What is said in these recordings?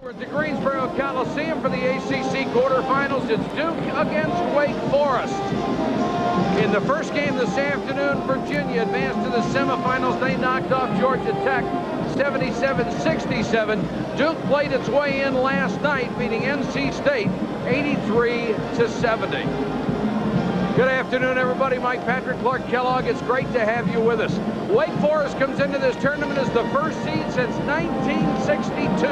We're at the Greensboro Coliseum for the ACC quarterfinals. It's Duke against Wake Forest. In the first game this afternoon, Virginia advanced to the semifinals. They knocked off Georgia Tech 77-67. Duke played its way in last night, beating NC State 83-70. Good afternoon, everybody. Mike Patrick, Clark Kellogg. It's great to have you with us. Wake Forest comes into this tournament as the first seed since 1962,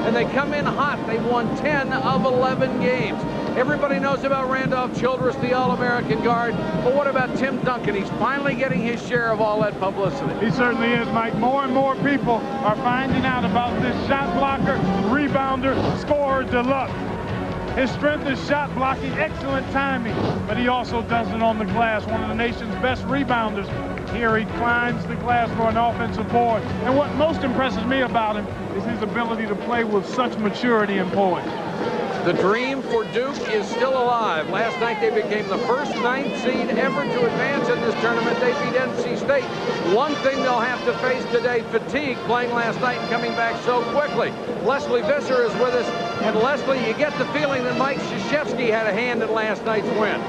and they come in hot. They've won 10 of 11 games. Everybody knows about Randolph Childress, the All-American guard, but what about Tim Duncan? He's finally getting his share of all that publicity. He certainly is, Mike. More and more people are finding out about this shot blocker, rebounder, scorer deluxe. His strength is shot blocking, excellent timing, but he also does it on the glass. One of the nation's best rebounders. Here he climbs the glass for an offensive board. And what most impresses me about him is his ability to play with such maturity and poise. The dream for Duke is still alive. Last night they became the first 9th seed ever to advance in this tournament. They beat NC State. One thing they'll have to face today, fatigue, playing last night and coming back so quickly. Leslie Visser is with us. And Leslie, you get the feeling that Mike Krzyzewski had a hand in last night's win.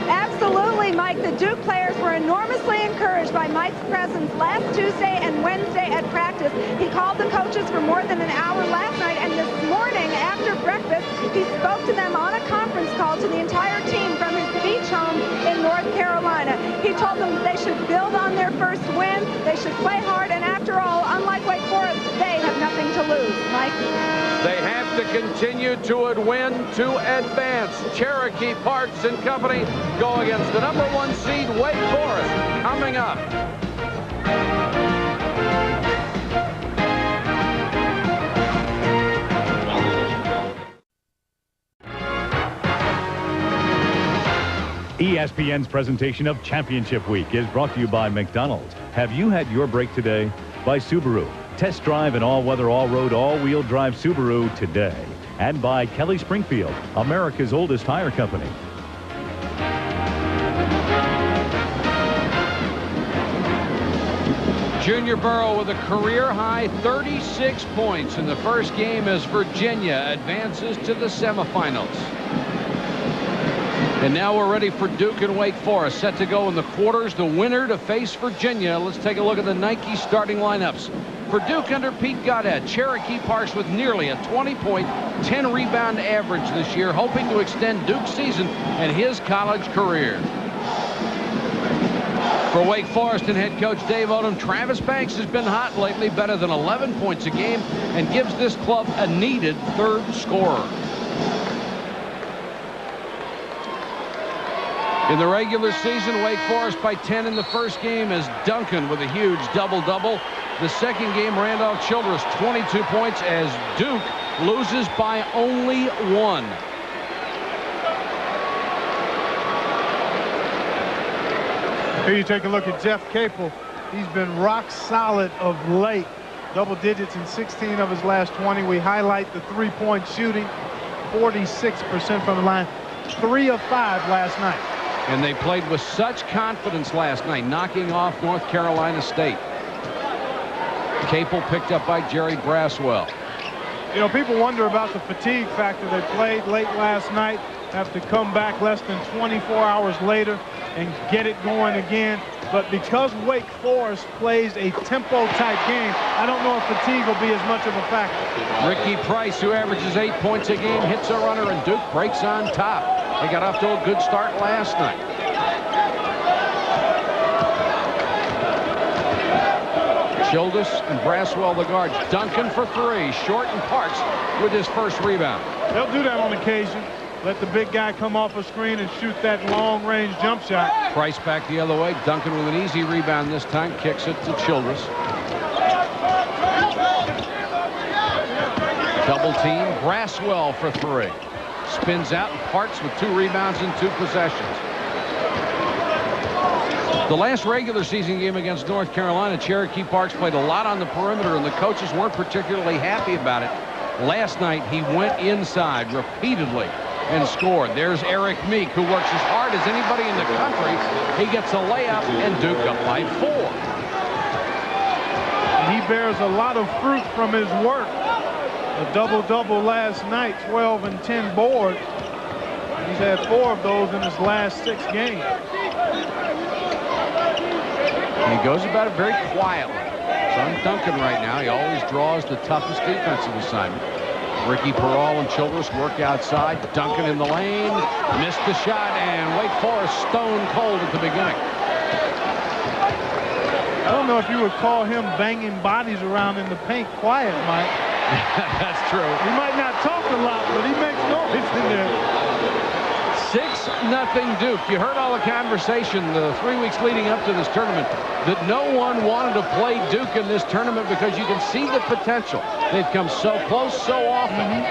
Absolutely, Mike. The Duke players were enormously encouraged by Mike's presence last Tuesday and Wednesday at practice. He called the coaches for more than an hour last night, and this morning after breakfast, he spoke to them on a conference call to the entire team from his beach home in North Carolina. He told them they should build on their first win, they should play hard, and after all, unlike Wake Forest, they have nothing to lose. Mike? They have to continue to win to advance. Cherokee Parks and company go against the #1 seed Wake Forest coming up. ESPN's presentation of Championship Week is brought to you by McDonald's. Have you had your break today? By Subaru. Test drive an all-weather, all-road, all-wheel drive Subaru today. And by Kelly Springfield, America's oldest tire company. Junior Burrow with a career-high 36 points in the first game as Virginia advances to the semifinals. And now we're ready for Duke and Wake Forest, set to go in the quarters. The winner to face Virginia. Let's take a look at the Nike starting lineups. For Duke under Pete Goddard, Cherokee Parks with nearly a 20-point, 10-rebound average this year, hoping to extend Duke's season and his college career. For Wake Forest and head coach Dave Odom, Travis Banks has been hot lately, better than 11 points a game, and gives this club a needed third scorer. In the regular season, Wake Forest by 10 in the first game as Duncan with a huge double-double. The second game, Randolph Childress, 22 points as Duke loses by only 1. Here you take a look at Jeff Capel. He's been rock solid of late. Double digits in 16 of his last 20. We highlight the three-point shooting, 46% from the line, 3 of 5 last night. And they played with such confidence last night, knocking off North Carolina State. Capel picked up by Jerry Braswell. You know, people wonder about the fatigue factor. They played late last night, have to come back less than 24 hours later and get it going again. But because Wake Forest plays a tempo-type game, I don't know if fatigue will be as much of a factor. Ricky Price, who averages 8 points a game, hits a runner, and Duke breaks on top. They got off to a good start last night. Childress and Braswell the guards. Duncan for 3. Short and Parks with his first rebound. They'll do that on occasion. Let the big guy come off a screen and shoot that long-range jump shot. Price back the other way. Duncan with an easy rebound this time. Kicks it to Childress. Double team. Braswell for 3. Spins out and Parks with 2 rebounds in 2 possessions. The last regular season game against North Carolina, Cherokee Parks played a lot on the perimeter, and the coaches weren't particularly happy about it. Last night, he went inside repeatedly and scored. There's Eric Meek, who works as hard as anybody in the country. He gets a layup, and Duke up by 4. He bears a lot of fruit from his work. a double-double last night, 12 and 10 boards. He's had 4 of those in his last 6 games. And he goes about it very quietly. It's on Duncan right now. He always draws the toughest defensive assignment. Ricky Peral and Childress work outside. Duncan in the lane. Missed the shot, and Wake Forest stone cold at the beginning. I don't know if you would call him banging bodies around in the paint quiet, Mike. That's true. He might not talk a lot, but he makes noise in there. 6-0 Duke. You heard all the conversation the 3 weeks leading up to this tournament that no one wanted to play Duke in this tournament because you can see the potential. They've come so close so often. They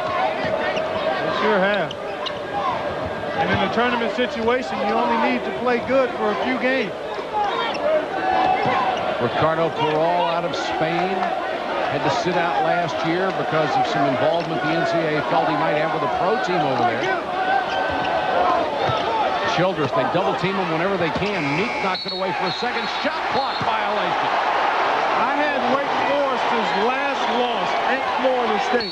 sure have. And in a tournament situation, you only need to play good for a few games. Ricardo Peral out of Spain. Had to sit out last year because of some involvement the NCAA felt he might have with a pro team over there. Childress, they double team him whenever they can. Meek knocked it away for a second. Shot clock violation. I had Wake Forest's last loss at Florida State.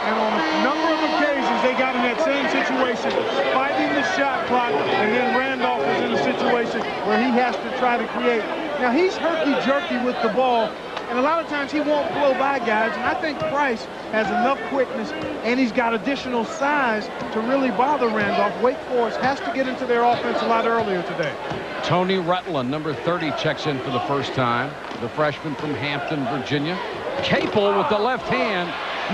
And on a number of occasions, they got in that same situation, fighting the shot clock, and then Randolph is in a situation where he has to try to create. Now, he's herky-jerky with the ball, and a lot of times he won't blow by guys, and I think Price has enough quickness, and he's got additional size to really bother Randolph. Wake Forest has to get into their offense a lot earlier today. Tony Rutland, number 30, checks in for the first time. The freshman from Hampton, Virginia. Capel with the left hand.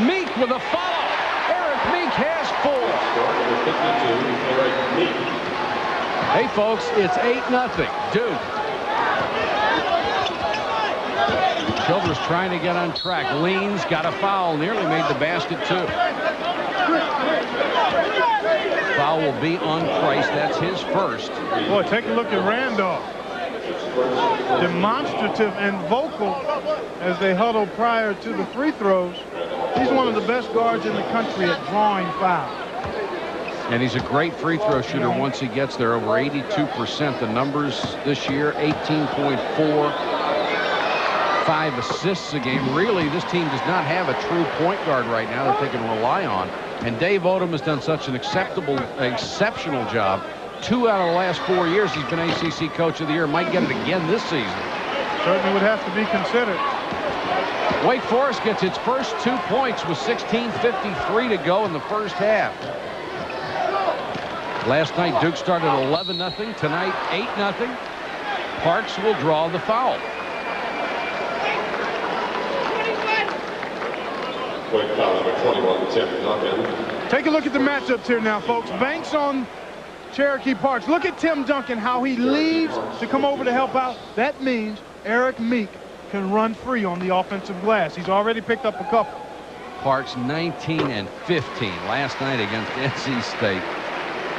Meek with a follow. Eric Meek has 4. Hey, folks, it's 8-0 Duke. Childress trying to get on track. Leans, got a foul, nearly made the basket too. Foul will be on Price. That's his first. Boy, take a look at Randolph. Demonstrative and vocal as they huddle prior to the free throws. He's one of the best guards in the country at drawing fouls. And he's a great free throw shooter once he gets there, over 82%. The numbers this year, 18.4. 5 assists a game. Really, this team does not have a true point guard right now that they can rely on. And Dave Odom has done such an exceptional job. 2 out of the last 4 years he's been ACC Coach of the Year. Might get it again this season. Certainly would have to be considered. Wake Forest gets its first 2 points with 16:53 to go in the first half. Last night Duke started 11-0. Tonight 8-0. Parks will draw the foul. Take a look at the matchups here now, folks. Banks on Cherokee Parks. Look at Tim Duncan, how he leaves to come over to help out. That means Eric Meek can run free on the offensive glass. He's already picked up a couple. Parks 19 and 15 last night against NC State.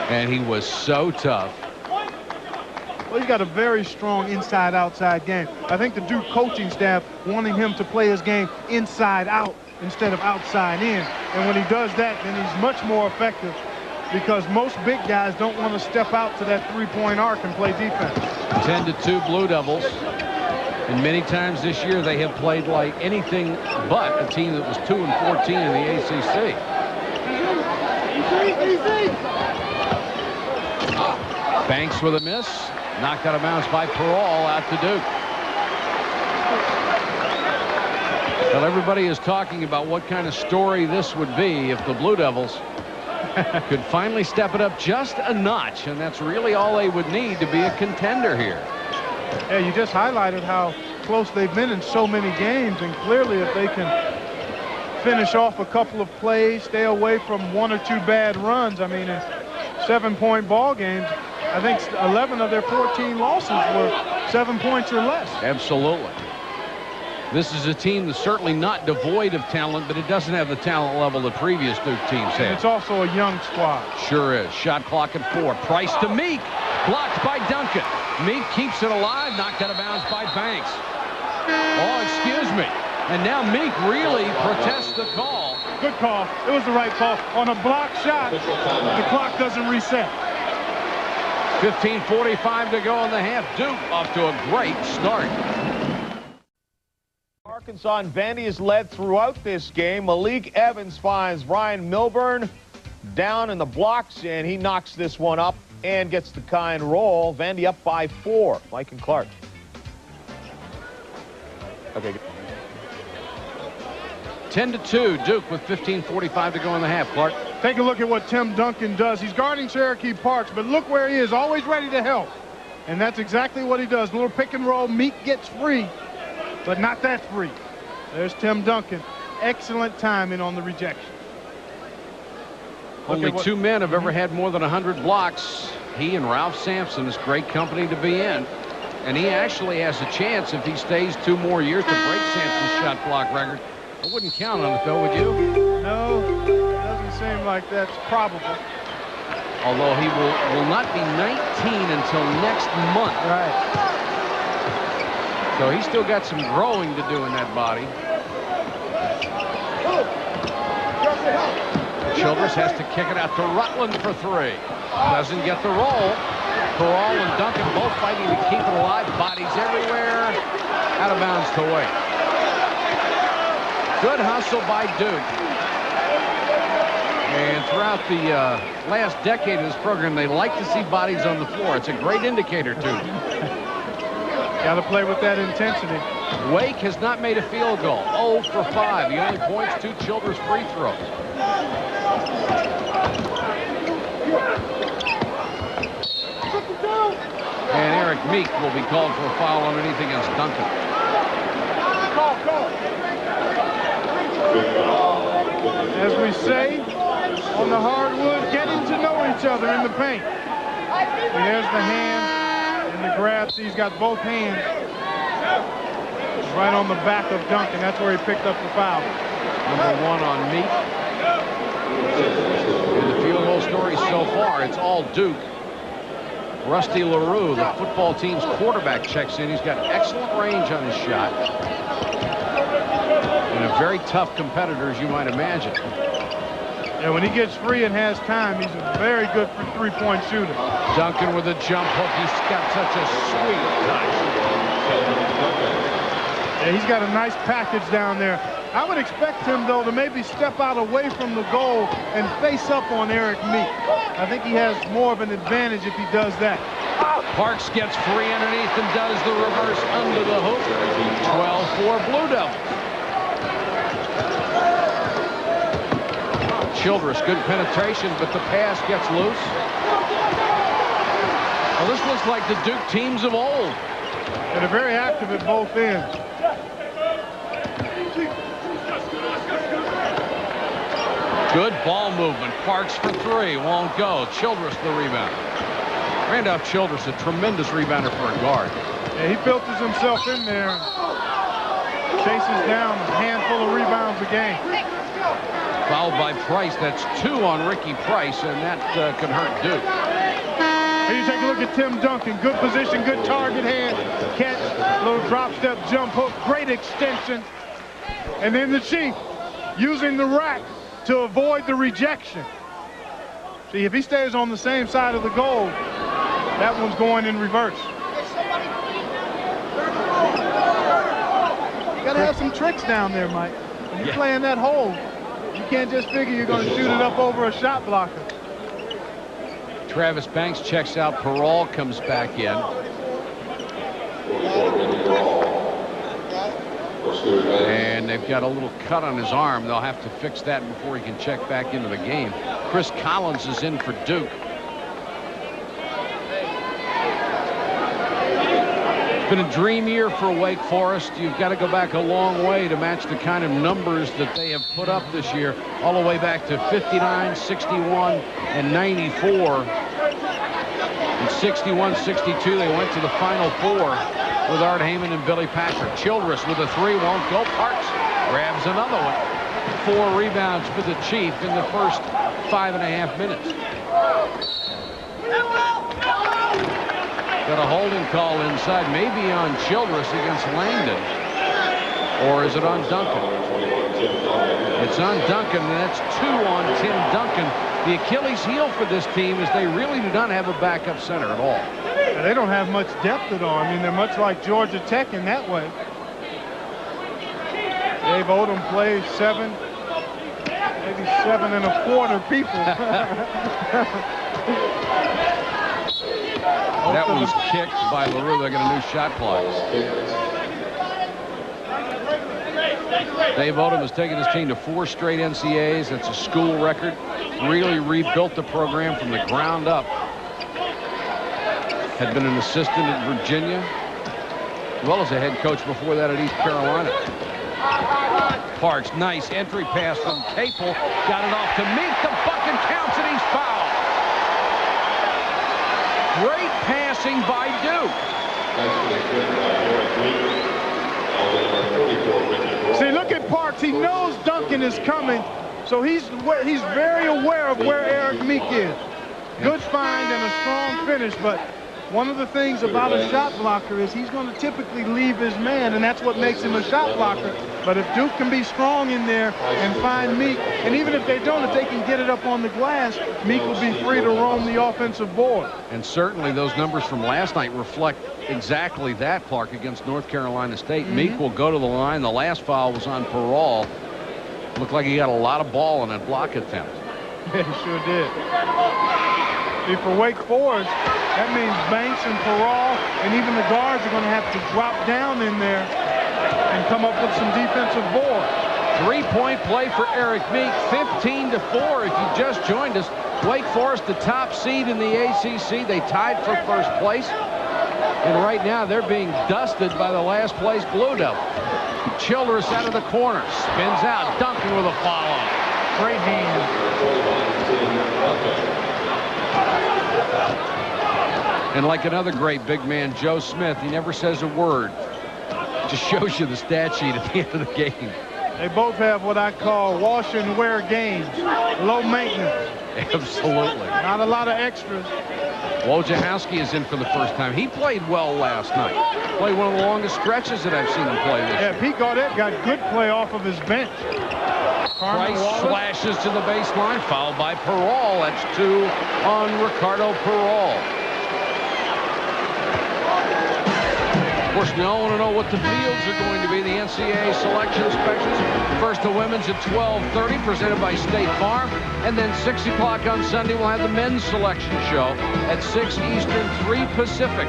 And he was so tough. Well, he's got a very strong inside-outside game. I think the Duke coaching staff wanting him to play his game inside-out instead of outside in. And when he does that, then he's much more effective because most big guys don't want to step out to that three-point arc and play defense. 10-2 Blue Devils. And many times this year they have played like anything but a team that was 2 and 14 in the ACC. Banks with a miss. Knocked out of bounds by Peral, out to Duke. Well, everybody is talking about what kind of story this would be if the Blue Devils could finally step it up just a notch, and that's really all they would need to be a contender here. Yeah, you just highlighted how close they've been in so many games, and clearly if they can finish off a couple of plays, stay away from 1 or 2 bad runs. I mean, in 7-point ball games, I think 11 of their 14 losses were 7 points or less. Absolutely. This is a team that's certainly not devoid of talent, but it doesn't have the talent level that previous Duke teams have. And it's also a young squad. Sure is. Shot clock at 4. Price to Meek. Blocked by Duncan. Meek keeps it alive. Knocked out of bounds by Banks. Oh, excuse me. And now Meek really protests the call. Good call. It was the right call. On a block shot, the clock doesn't reset. 15:45 to go in the half. Duke off to a great start. Arkansas and Vandy has led throughout this game. Malik Evans finds Ryan Milburn down in the blocks, and he knocks this one up and gets the kind roll. Vandy up by 4. Mike and Clark. Okay. 10-2, Duke with 15:45 to go in the half. Clark. Take a look at what Tim Duncan does. He's guarding Cherokee Parks, but look where he is, always ready to help. And that's exactly what he does. A little pick and roll. Meek gets free, but not that free. There's Tim Duncan. Excellent timing on the rejection. Only 2 men have ever had more than 100 blocks. He and Ralph Sampson is great company to be in. And he actually has a chance if he stays 2 more years to break Sampson's shot block record. I wouldn't count on it, though, would you? No, it doesn't seem like that's probable. Although he will not be 19 until next month. Right. So he's still got some growing to do in that body. Childress has to kick it out to Rutland for 3. Doesn't get the roll. Perall and Duncan both fighting to keep it alive. Bodies everywhere. Out of bounds to Wake. Good hustle by Duke. And throughout the last decade of this program, they like to see bodies on the floor. It's a great indicator, too. Got to play with that intensity. Wake has not made a field goal. 0 for 5. He only points 2 Childress free throws. And Eric Meek will be called for a foul underneath against Duncan. As we say on the hardwood, getting to know each other in the paint. And there's the hand and the grabs. He's got both hands right on the back of Duncan. That's where he picked up the foul. Number 1 on Meek. In the field goal story so far, it's all Duke. Rusty LaRue, the football team's quarterback, checks in. He's got excellent range on his shot. And a very tough competitor, as you might imagine. Yeah, when he gets free and has time, he's a very good three-point shooter. Duncan with a jump hook. He's got such a sweet touch. Yeah, he's got a nice package down there. I would expect him, though, to maybe step out away from the goal and face up on Eric Meek. I think he has more of an advantage if he does that. Parks gets free underneath and does the reverse under the hoop. 12-4 Blue Devils. Childress, good penetration, but the pass gets loose. Well, this looks like the Duke teams of old. And they're very active at both ends. Good ball movement. Parks for 3. Won't go. Childress the rebound. Randolph Childress, a tremendous rebounder for a guard. Yeah, he filters himself in there and chases down a handful of rebounds a game. Fouled by Price. That's 2 on Ricky Price, and that could hurt Duke. Here you take a look at Tim Duncan. Good position, good target hand. Catch, little drop step, jump hook, great extension. And then the Chief using the rack to avoid the rejection. See, if he stays on the same side of the goal, that one's going in reverse. You got to have some tricks down there, Mike. When you're playing that hole, you can't just figure you're going to shoot it up over a shot blocker. Travis Banks checks out. Perall comes back in. And they've got a little cut on his arm. They'll have to fix that before he can check back into the game. Chris Collins is in for Duke. It's been a dream year for Wake Forest. You've got to go back a long way to match the kind of numbers that they have put up this year, all the way back to 59, 61, and 94. In 61, 62, they went to the Final Four with Art Heyman and Billy Patrick. Childress with a 3, won't go. Parks grabs another one. 4 rebounds for the Chief in the first 5.5 minutes. Got a holding call inside, maybe on Childress against Langdon. Or is it on Duncan? It's on Duncan, and that's 2 on Tim Duncan. The Achilles heel for this team is they really do not have a backup center at all. They don't have much depth at all. I mean, they're much like Georgia Tech in that way. Dave Odom plays 7, maybe 7 1/4 people. That was kicked by LaRue. They got a new shot clock. Dave Odom has taken his team to 4 straight NCAAs. That's a school record. Really rebuilt the program from the ground up. Had been an assistant at Virginia, as well as a head coach before that at East Carolina. Parks, nice entry pass from Capel. Got it off to Meek. The bucket counts, and he's fouled. Great passing by Duke. See, look at Parks. He knows Duncan is coming, so he's very aware of where Eric Meek is. Good find and a strong finish, but one of the things about a shot blocker is he's going to typically leave his man, and that's what makes him a shot blocker. But if Duke can be strong in there and find Meek, and even if they don't, if they can get it up on the glass, Meek will be free to roam the offensive board. And certainly those numbers from last night reflect exactly that, Clark, against North Carolina State. Meek will go to the line. The last foul was on Perall. Looked like he got a lot of ball in that block attempt. Yeah, he sure did. See, for Wake Forest, that means Banks and Perall and even the guards are going to have to drop down in there and come up with some defensive board. 3-point play for Eric Meek, 15-4. If you just joined us, Wake Forest, the top seed in the ACC. They tied for first place. And right now, they're being dusted by the last place Blue Devil. Childress out of the corner, spins out, Duncan with a follow. Great hand. And like another great big man, Joe Smith, he never says a word. Just shows you the stat sheet at the end of the game. They both have what I call wash and wear games. Low maintenance. Absolutely. Not a lot of extras. Wojciechowski is in for the first time. He played well last night. Played one of the longest stretches that I've seen him play this year. Pete Gaudet got good play off of his bench. Price slashes to the baseline, fouled by Perall. That's 2 on Ricardo Perall. Of course, we all want to know what the fields are going to be. The NCAA selection specials. First the women's at 12:30, presented by State Farm. And then 6 o'clock on Sunday, we'll have the men's selection show at 6 Eastern, 3 Pacific.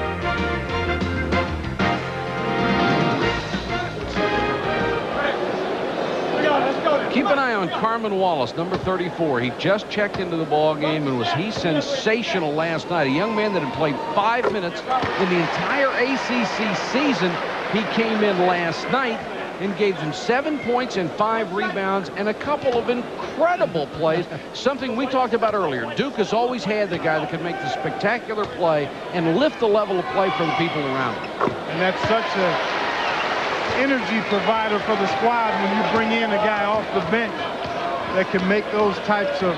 Keep an eye on Carmen Wallace, number 34. He just checked into the ball game, and was he sensational last night. A young man that had played 5 minutes in the entire ACC season. He came in last night and gave them 7 points and 5 rebounds and a couple of incredible plays. Something we talked about earlier. Duke has always had the guy that can make the spectacular play and lift the level of play for the people around him. And that's such a energy provider for the squad when you bring in a guy off the bench that can make those types of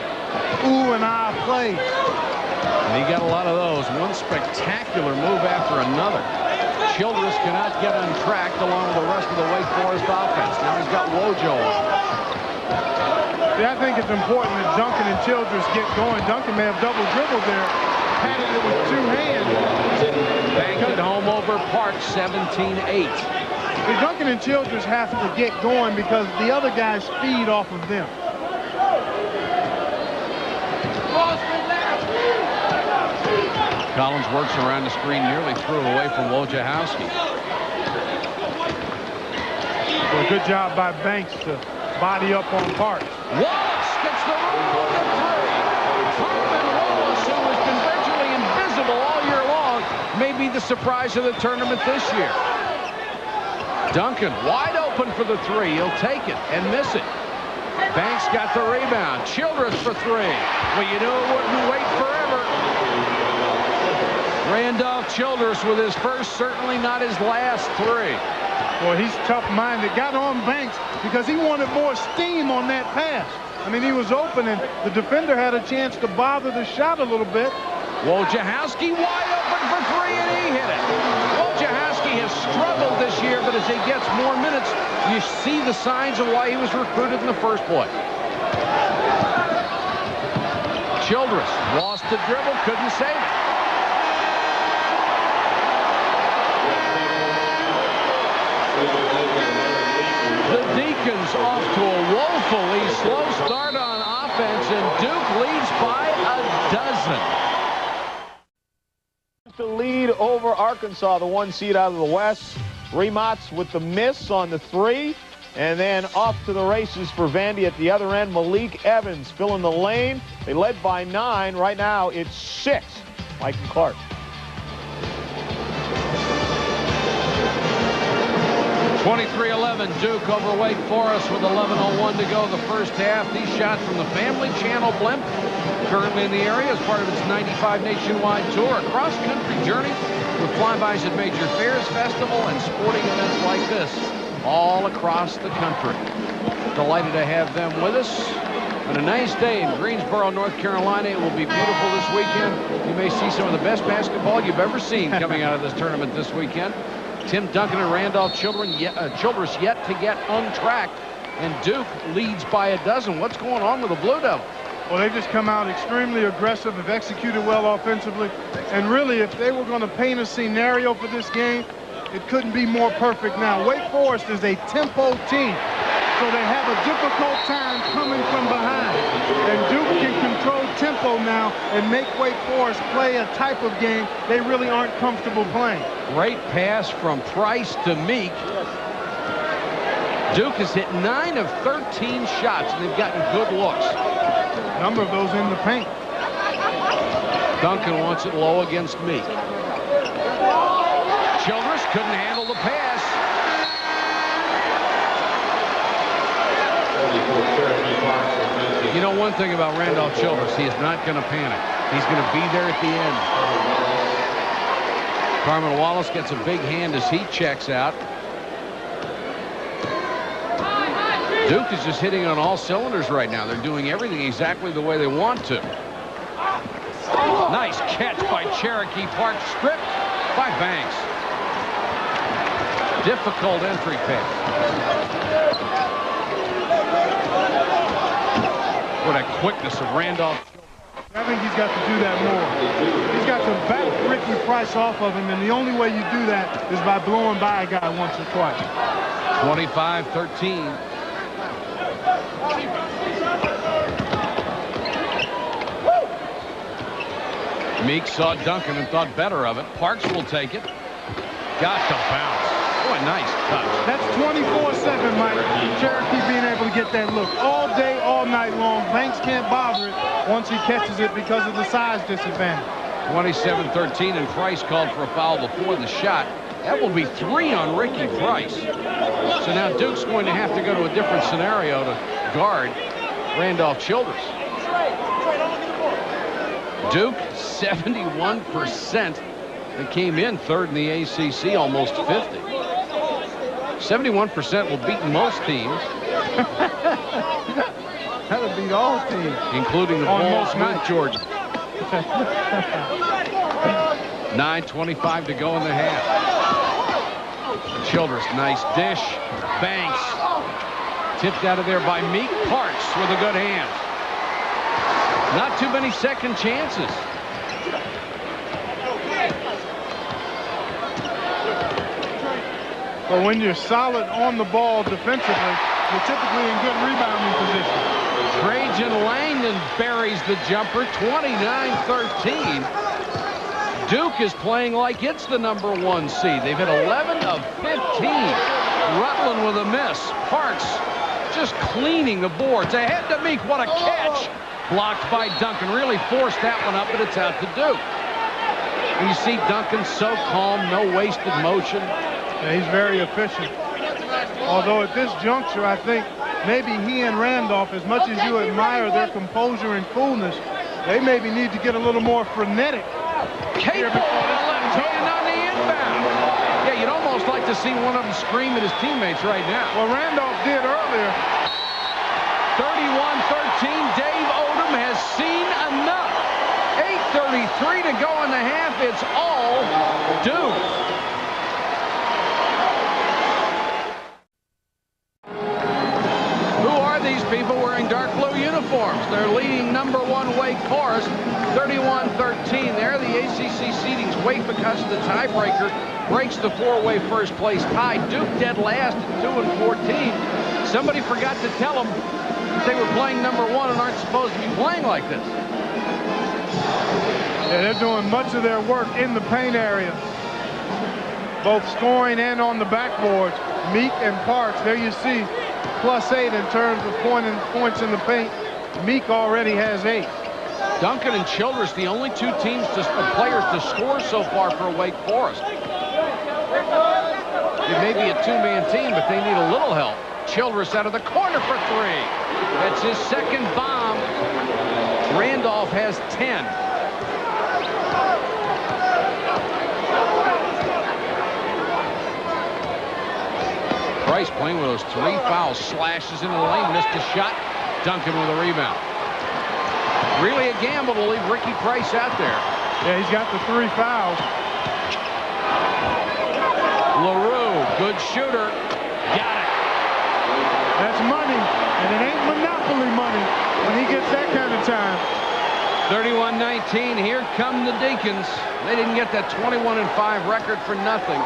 ooh and ah plays. And he got a lot of those. One spectacular move after another. Childress cannot get untracked along with the rest of the Wake Forest offense. Now he's got Wojo on. See, I think it's important that Duncan and Childress get going. Duncan may have double dribbled there, patted it with 2 hands. Banked it home over Park, 17-8. See, Duncan and Childress have to get going because the other guys feed off of them. Collins works around the screen, nearly threw it away from Wojciechowski. Well, good job by Banks to body up on Parks. Wallace gets the room on the 3. Carmen Wallace, who has been virtually invisible all year long, may be the surprise of the tournament this year. Duncan wide open for the 3. He'll take it and miss it. Banks got the rebound. Childress for 3. Well, you know it wouldn't wait forever. Randolph Childress with his first, certainly not his last 3. Boy, he's tough-minded. Got on Banks because he wanted more steam on that pass. I mean, he was open, and the defender had a chance to bother the shot a little bit. Wojciechowski wide open for 3, and he hit it. Wojciechowski has struggled this year, but as he gets more minutes, you see the signs of why he was recruited in the first place. Childress lost the dribble, couldn't save it. The Deacons off to a woefully slow start on offense, and Duke leads by a dozen. The lead over Arkansas, the 1 seed out of the West. Remots with the miss on the 3. And then off to the races for Vandy at the other end. Malik Evans filling the lane. They led by 9. Right now it's 6. Mike and Clark. 23-11, Duke over Wake Forest with 11:01 to go the first half. These shots from the Family Channel blimp, currently in the area as part of its 95 nationwide tour, a cross-country journey with flybys at major fairs, festival, and sporting events like this all across the country. Delighted to have them with us on a nice day in Greensboro, North Carolina. It will be beautiful this weekend. You may see some of the best basketball you've ever seen coming out of this tournament this weekend. Tim Duncan and Randolph Childress yet to get untracked, and Duke leads by a dozen. What's going on with the Blue Devils? Well, they've just come out extremely aggressive, have executed well offensively, and really, if they were going to paint a scenario for this game, it couldn't be more perfect now. Wake Forest is a tempo team, so they have a difficult time coming from behind, and Duke can control tempo now and make Wake Forest play a type of game they really aren't comfortable playing. Great pass from Price to Meek. Duke has hit 9 of 13 shots, and they've gotten good looks. A number of those in the paint. Duncan wants it low against Meek. Childress couldn't handle the pass. You know one thing about Randolph Childress, he is not going to panic. He's going to be there at the end. Carmen Wallace gets a big hand as he checks out. Duke is just hitting on all cylinders right now. They're doing everything exactly the way they want to. Nice catch by Cherokee Park, stripped by Banks. Difficult entry pass. What a quickness of Randolph. I think he's got to do that more. He's got to back Ricky Price off of him, and the only way you do that is by blowing by a guy once or twice. 25-13. Meek saw Duncan and thought better of it. Parks will take it. Got to bounce. Oh, a nice touch. That's 24-7, Mike. Cherokee being able to get that look all day, all night long. Banks can't bother it once he catches it because of the size disadvantage. 27-13, and Price called for a foul before the shot. That will be 3 on Ricky Price. So now Duke's going to have to go to a different scenario to guard Randolph Childress. Duke, 71%. They came in 3rd in the ACC, almost 50. 71% will beat most teams. That'll beat all teams. Including the Bulls with Jordan. 9:25 to go in the half. Childress, nice dish. Banks. Tipped out of there by Meek. Parks with a good hand. Not too many second chances. But when you're solid on the ball defensively, you're typically in good rebounding position. Trajan Langdon buries the jumper, 29-13. Duke is playing like it's the #1 seed. They've hit 11 of 15. Rutland with a miss. Parks just cleaning the boards. Ahead to Meek. What a catch. Blocked by Duncan. Really forced that one up, but it's out to Duke. And you see Duncan so calm, no wasted motion. Yeah, he's very efficient. Although at this juncture, I think maybe he and Randolph, as much as you admire their composure and coolness, they maybe need to get a little more frenetic. Capel with a left hand on the inbound. Yeah, you'd almost like to see one of them scream at his teammates right now. Well, Randolph did earlier. 31-13, Dave Odom has seen enough. 8:33 to go in the half. It's all Duke. Who are these people wearing dark blue uniforms? They're leading #1 Wake Forest, 31-13. There, the ACC seedings Wake, because of the tiebreaker, breaks the four-way first place tie. Duke dead last at 2-14. Somebody forgot to tell them they were playing number 1 and aren't supposed to be playing like this. Yeah, they're doing much of their work in the paint area, both scoring and on the backboards. Meek and Parks, there you see, +8 in terms of points in the paint. Meek already has 8. Duncan and Childress, the only two players to score so far for Wake Forest. It may be a two-man team, but they need a little help. Childress out of the corner for 3. That's his second bomb. Randolph has 10. Price playing with those 3 fouls, slashes into the lane, missed a shot. Duncan with a rebound. Really a gamble to leave Ricky Price out there. Yeah, he's got the 3 fouls. LaRue, good shooter. Got it. That's money, and it ain't monopoly money when he gets that kind of time. 31-19, here come the Deacons. They didn't get that 21-5 record for nothing.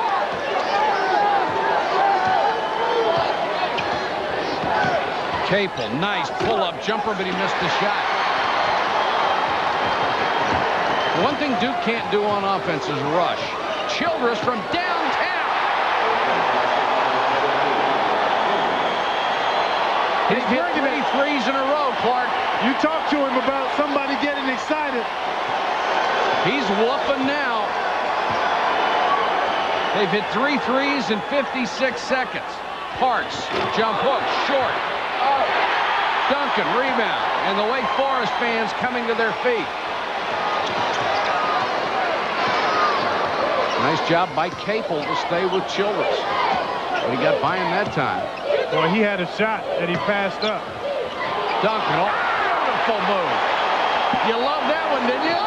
Capel, nice pull-up jumper, but he missed the shot. One thing Duke can't do on offense is rush. Childress from downtown. He's hit 3 threes in a row, Clark. You talk to him about somebody getting excited. He's whooping now. They've hit 3 threes in 56 seconds. Parks, jump hook, short. Duncan, rebound. And the Wake Forest fans coming to their feet. Nice job by Capel to stay with Childress. But he got by him that time. Boy, he had a shot that he passed up. Duncan, wonderful move. You love that one, didn't you?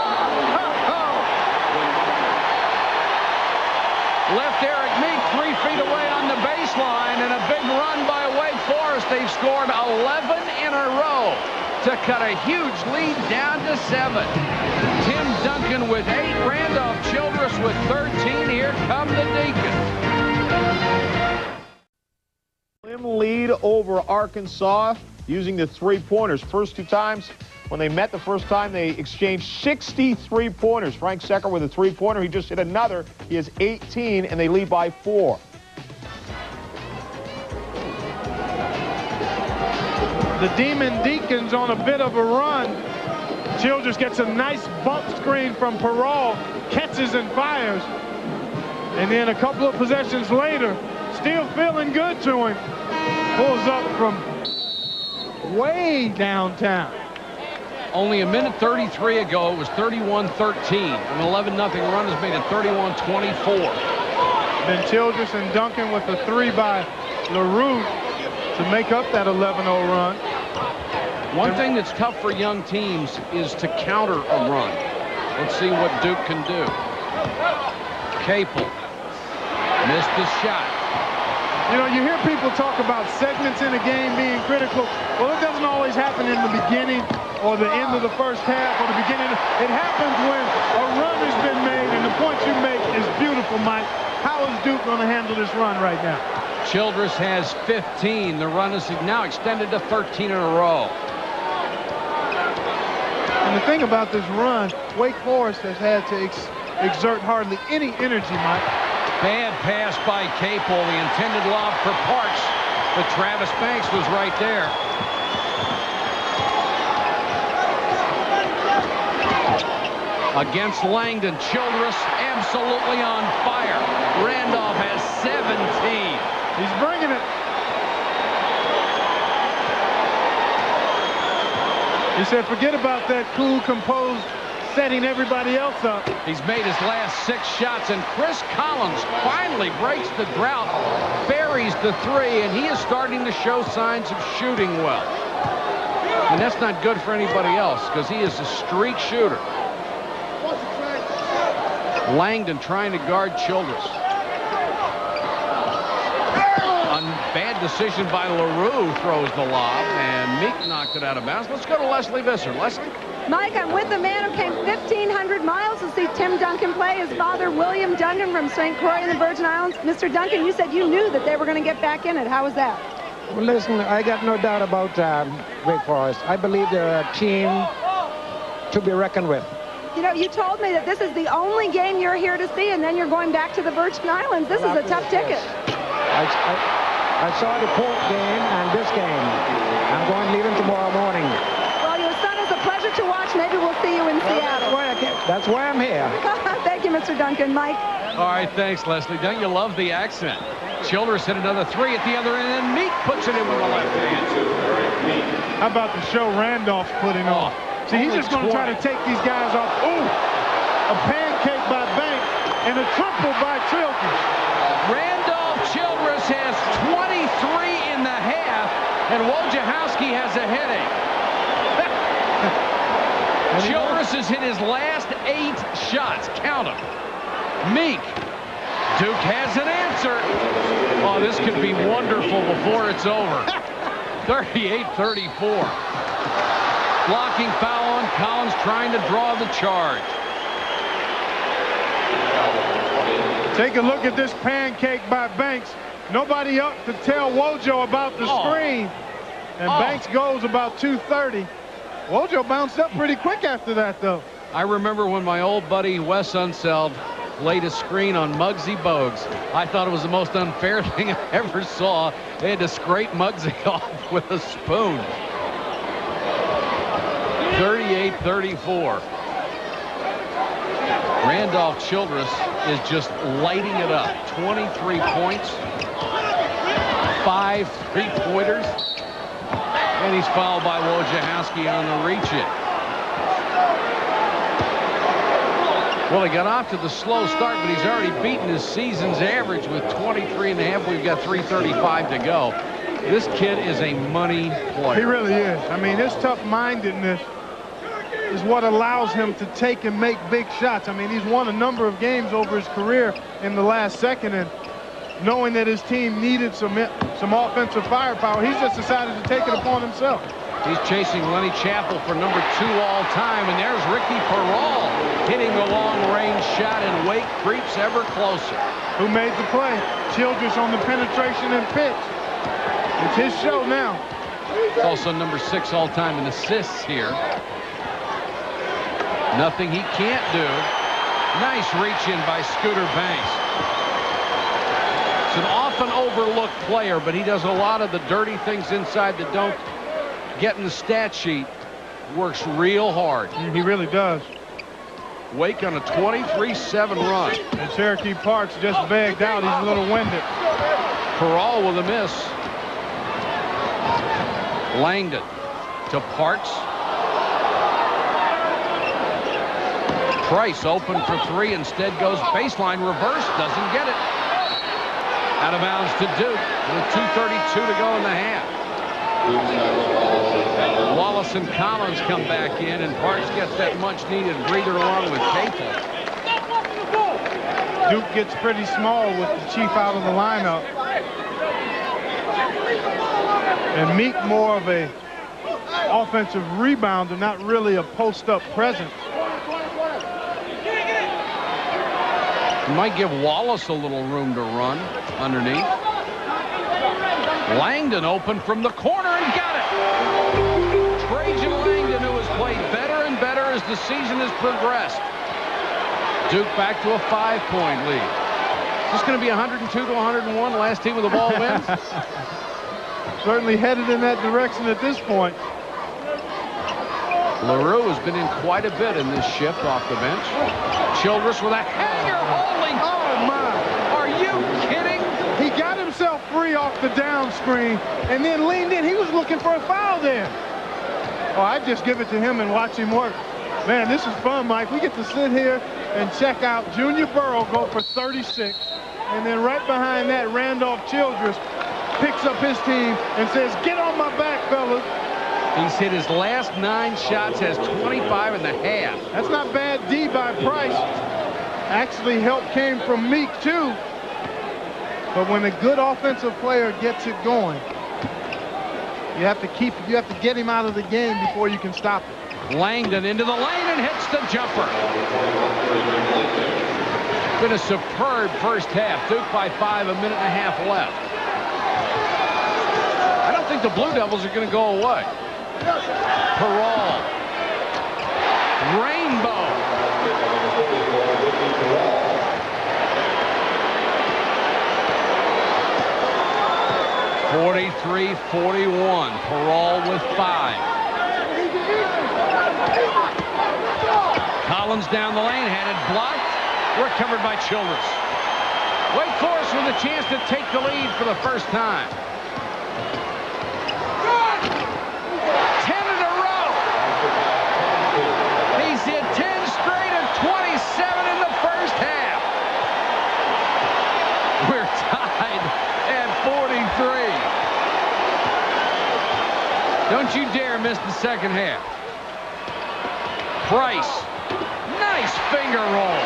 Left Eric Meek 3 feet away on the baseline, and a big run by Wake Forest. They've scored 11 in a row to cut a huge lead down to 7. Tim Duncan with 8, Randolph Childress with 13. Here come the Deacons. Slim lead over Arkansas using the 3-pointers. First 2 times when they met the first time, they exchanged 63 pointers. Frank Secker with a 3-pointer. He just hit another. He has 18, and they lead by 4. The Demon Deacons on a bit of a run. Childress gets a nice bump screen from Peral, catches and fires. And then a couple of possessions later, still feeling good to him, pulls up from way downtown. Only a minute 33 ago, it was 31-13. An 11-0 run has made it 31-24. Then Childress and Duncan with a 3 by LaRue to make up that 11-0 run. One thing that's tough for young teams is to counter a run. Let's see what Duke can do. Capel missed the shot. You know, you hear people talk about segments in a game being critical. Well, it doesn't always happen in the beginning or the end of the first half or the beginning. It happens when a run has been made, and the point you make is beautiful, Mike. How is Duke going to handle this run right now? Childress has 15. The run is now extended to 13 in a row. And the thing about this run, Wake Forest has had to exert hardly any energy, Mike. Bad pass by Capel. The intended lob for Parks, but Travis Banks was right there. Against Langdon, Childress absolutely on fire. Randolph has 17. He's bringing it. He said, forget about that cool, composed, setting everybody else up. He's made his last 6 shots, and Chris Collins finally breaks the drought, buries the 3, and he is starting to show signs of shooting well. And that's not good for anybody else, because he is a streak shooter. Langdon trying to guard Childress. Bad decision by LaRue, throws the lob, and Meek knocked it out of bounds. Let's go to Leslie Visser. Leslie? Mike, I'm with the man who came 1,500 miles to see Tim Duncan play. His father, William Duncan from St. Croix in the Virgin Islands. Mr. Duncan, you said you knew that they were going to get back in it. How was that? Well, listen, I got no doubt about Wake Forest. I believe they're a team to be reckoned with. You know, you told me that this is the only game you're here to see, and then you're going back to the Virgin Islands. This is a tough ticket. I saw the Port game and this game. I'm going to leave him tomorrow morning. Well, your son is a pleasure to watch. Maybe we'll see you in Seattle. That's why I'm here. Thank you, Mr. Duncan. Mike? All right, thanks, Leslie. Don't you love the accent? Childress hit another three at the other end, and Meek puts it in with the left hand. How about the show Randolph's putting on? See, he's just going to try to take these guys off. Ooh, a pancake by Banks and a triple by Childress. Randolph Childress has 23 in the half, and Wojciechowski has a headache. Childress has hit his last 8 shots. Count them. Meek. Duke has an answer. Oh, this could be wonderful before it's over. 38-34. Blocking foul on Collins, trying to draw the charge. Take a look at this pancake by Banks. Nobody up to tell Wojo about the screen. And Banks goes about 230. Wojo bounced up pretty quick after that, though. I remember when my old buddy Wes Unseld laid a screen on Muggsy Bogues. I thought it was the most unfair thing I ever saw. They had to scrape Muggsy off with a spoon. 38-34. Randolph Childress is just lighting it up. 23 points, 5 3-pointers, and he's fouled by Wojciechowski on the reach-in. Well, he got off to the slow start, but he's already beaten his season's average with 23.5. We've got 3:35 to go. This kid is a money player. He really is. I mean, his tough-mindedness is what allows him to take and make big shots. I mean, he's won a number of games over his career in the last second, and knowing that his team needed some offensive firepower, he's just decided to take it upon himself. He's chasing Lenny Chappell for number 2 all-time, and there's Ricky Peral hitting the long-range shot, and Wake creeps ever closer. Who made the play? Childress on the penetration and pitch. It's his show now. He's also number 6 all-time in assists here. Nothing he can't do. Nice reach-in by Scooter Banks. It's an often overlooked player, but he does a lot of the dirty things inside that don't get in the stat sheet. Works real hard. He really does. Wake on a 23-7 run. And Cherokee Parks just bagged out. He's a little winded. Peral with a miss. Langdon to Parks. Price open for 3, instead goes baseline reverse, doesn't get it. Out of bounds to Duke with 2:32 to go in the half. Wallace and Collins come back in, and Parks gets that much needed breather along with Capel. Duke gets pretty small with the Chief out of the lineup. And Meek more of a offensive rebounder, not really a post-up presence. Might give Wallace a little room to run underneath. Langdon open from the corner and got it. Trajan Langdon, who has played better and better as the season has progressed. Duke back to a 5-point lead. Is this going to be 102 to 101? Last team with the ball wins? Certainly headed in that direction at this point. LaRue has been in quite a bit in this shift off the bench. Childress with a hanger holding. Oh, my. Are you kidding? He got himself free off the down screen and then leaned in. He was looking for a foul there. Oh, I'd just give it to him and watch him work. Man, this is fun, Mike. We get to sit here and check out Junior Burrow go for 36. And then right behind that, Randolph Childress picks up his team and says, get on my back, fellas. He's hit his last 9 shots, has 25 in the half. That's not bad D by Price. Actually, help came from Meek, too. But when a good offensive player gets it going, you have to get him out of the game before you can stop it. Langdon into the lane and hits the jumper. Been a superb first half. Duke by 5, a minute and a half left. I don't think the Blue Devils are going to go away. Parole. Rainbow. (43-41). Parole with 5. Collins down the lane, had it blocked. Recovered by Childress. Wake Forest with a chance to take the lead for the first time. 10 in a row. He's hit 10 straight of 27 in the first half. We're tied at 43. Don't you dare miss the second half. Price. Nice finger roll.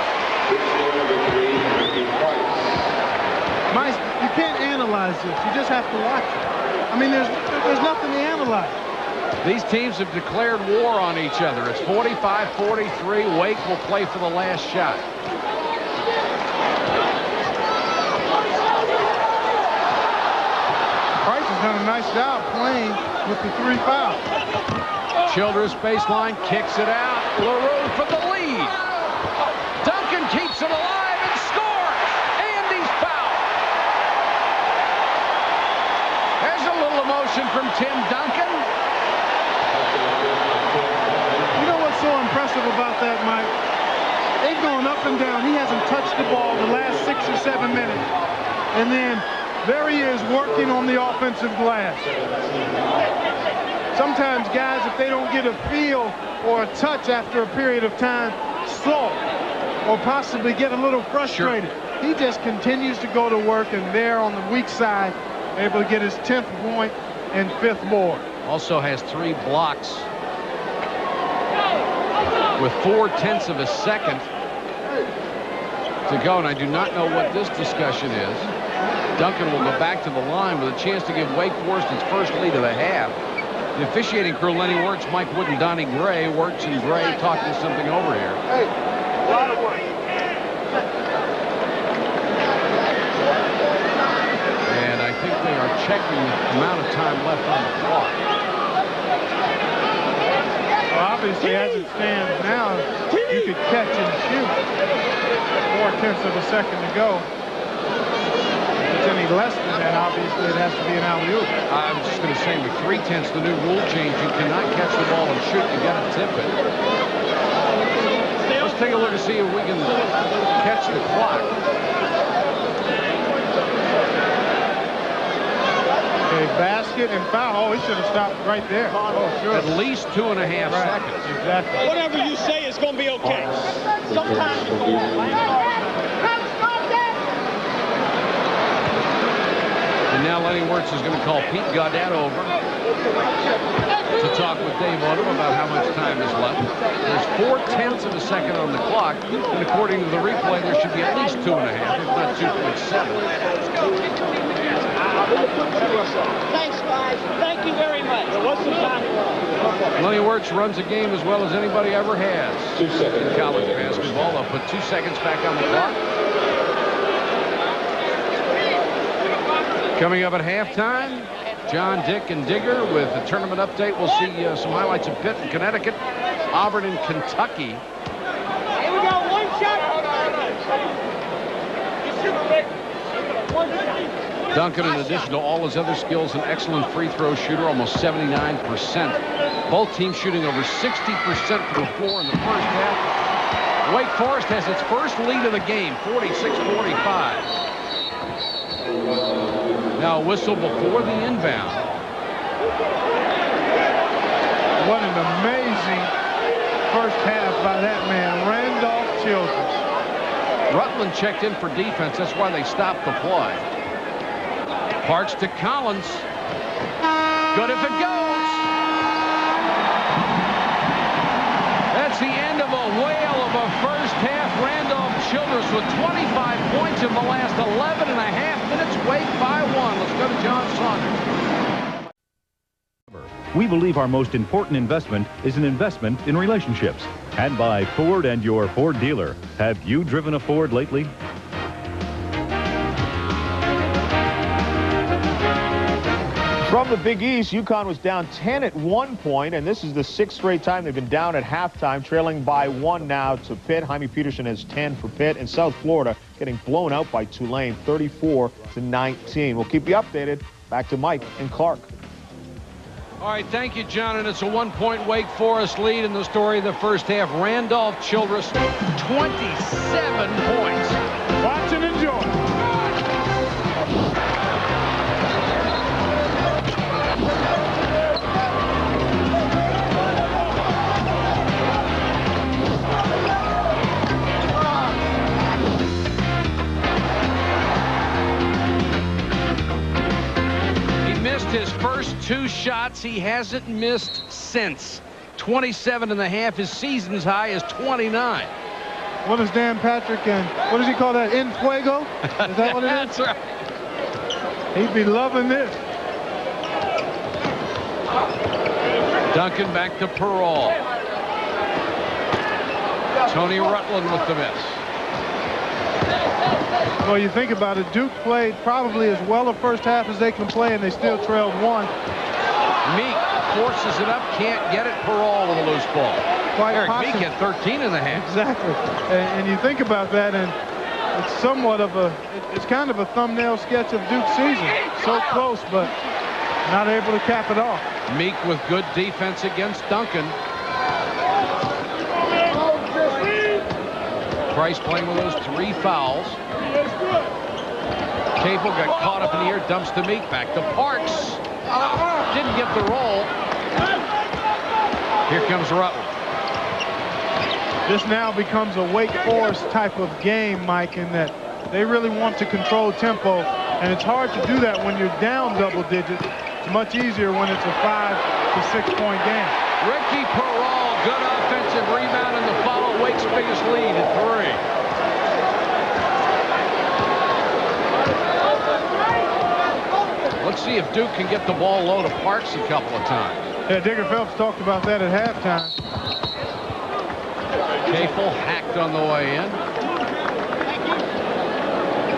You can't analyze this. You just have to watch it. I mean, there's nothing to analyze. These teams have declared war on each other. It's 45-43. Wake will play for the last shot. Price has done a nice job playing with the 3 fouls. Childress baseline, kicks it out. LaRue for the lead. Duncan keeps it alive and scores. And he's fouled. There's a little emotion from Tim Duncan. You know what's so impressive about that, Mike? They've gone up and down. He hasn't touched the ball the last 6 or 7 minutes. And then there he is working on the offensive glass. Sometimes guys, if they don't get a feel or a touch after a period of time, sulk or possibly get a little frustrated. Sure. He just continues to go to work, and there on the weak side, able to get his 10th point and 5th board. Also has 3 blocks with 4/10 of a second to go, and I do not know what this discussion is. Duncan will go back to the line with a chance to give Wake Forest its first lead of the half. The officiating crew, Lenny Wirtz, Mike Wood, and Donnie Gray. Wirtz and Gray talking something over here. Hey, a lot of work. And I think they are checking the amount of time left on the clock. Well, obviously, as it stands now, you could catch and shoot. 4/10 of a second to go. If it's any less than that, obviously, it has to be an alley-oop. I'm just going to say, with 3/10, the new rule change, you cannot catch the ball and shoot. You got to tip it. Let's take a look and see if we can catch the clock. Okay, basket and foul. Oh, he should have stopped right there. Oh, sure. At least 2.5 seconds. Exactly. Whatever you say is going to be okay. Sometimes you go And now Lenny Wirtz is going to call Pete Gaudet over to talk with Dave Odom about how much time is left. There's 4/10 of a second on the clock, and according to the replay, there should be at least 2.5, if not 2.7. Thanks, guys. Thank you very much. What's the time? Lenny Wirtz runs a game as well as anybody ever has in college basketball. They'll put 2 seconds back on the clock. Coming up at halftime, John, Dick, and Digger with a tournament update. We'll see some highlights of Pitt in Connecticut, Auburn in Kentucky. Here we go. One shot. Duncan, in addition to all his other skills, an excellent free throw shooter, almost 79%. Both teams shooting over 60% from the floor in the first half. Wake Forest has its first lead of the game, 46-45. Now a whistle before the inbound. What an amazing first half by that man, Randolph Childress. Rutland checked in for defense. That's why they stopped the play. Parks to Collins. Good if it goes. That's the end of a whale of a first half. Randolph Childress with 25 points in the last 11 and a half minutes. Wake by 1. Let's go to John Saunders. We believe our most important investment is an investment in relationships. And by Ford and your Ford dealer. Have you driven a Ford lately? From the Big East, UConn was down 10 at one point, and this is the 6th straight time they've been down at halftime, trailing by 1 now to Pitt. Jaime Peterson has 10 for Pitt, and South Florida getting blown out by Tulane, 34-19. We'll keep you updated. Back to Mike and Clark. All right, thank you, John. And it's a 1-point Wake Forest lead in the story of the first half. Randolph Childress, 27 points. Watch and enjoy. His first 2 shots. He hasn't missed since. 27 and a half. His season's high is 29. What is Dan Patrick and what does he call that? In fuego? Is that what it is? That's right. He'd be loving this. Duncan back to Perall. Tony Rutland with the miss. Well, you think about it, Duke played probably as well a first half as they can play, and they still trailed 1. Meek forces it up, can't get it. Perall with a loose ball. Eric Meek had 13 and a half. Exactly. And you think about that, and it's somewhat of a, it's kind of a thumbnail sketch of Duke's season. So close, but not able to cap it off. Meek with good defense against Duncan. Price playing with those 3 fouls. Capel got caught up in the air, dumps to Meek, back to Parks. Didn't get the roll. Here comes Rutland. This now becomes a Wake Forest type of game, Mike, in that they really want to control tempo, and it's hard to do that when you're down double digits. It's much easier when it's a 5 to 6 point game. Ricky Perall, good offensive rebound and the follow. Wake's biggest lead at 3. Let's see if Duke can get the ball low to Parks a couple of times. Yeah, Digger Phelps talked about that at halftime. Capel hacked on the way in.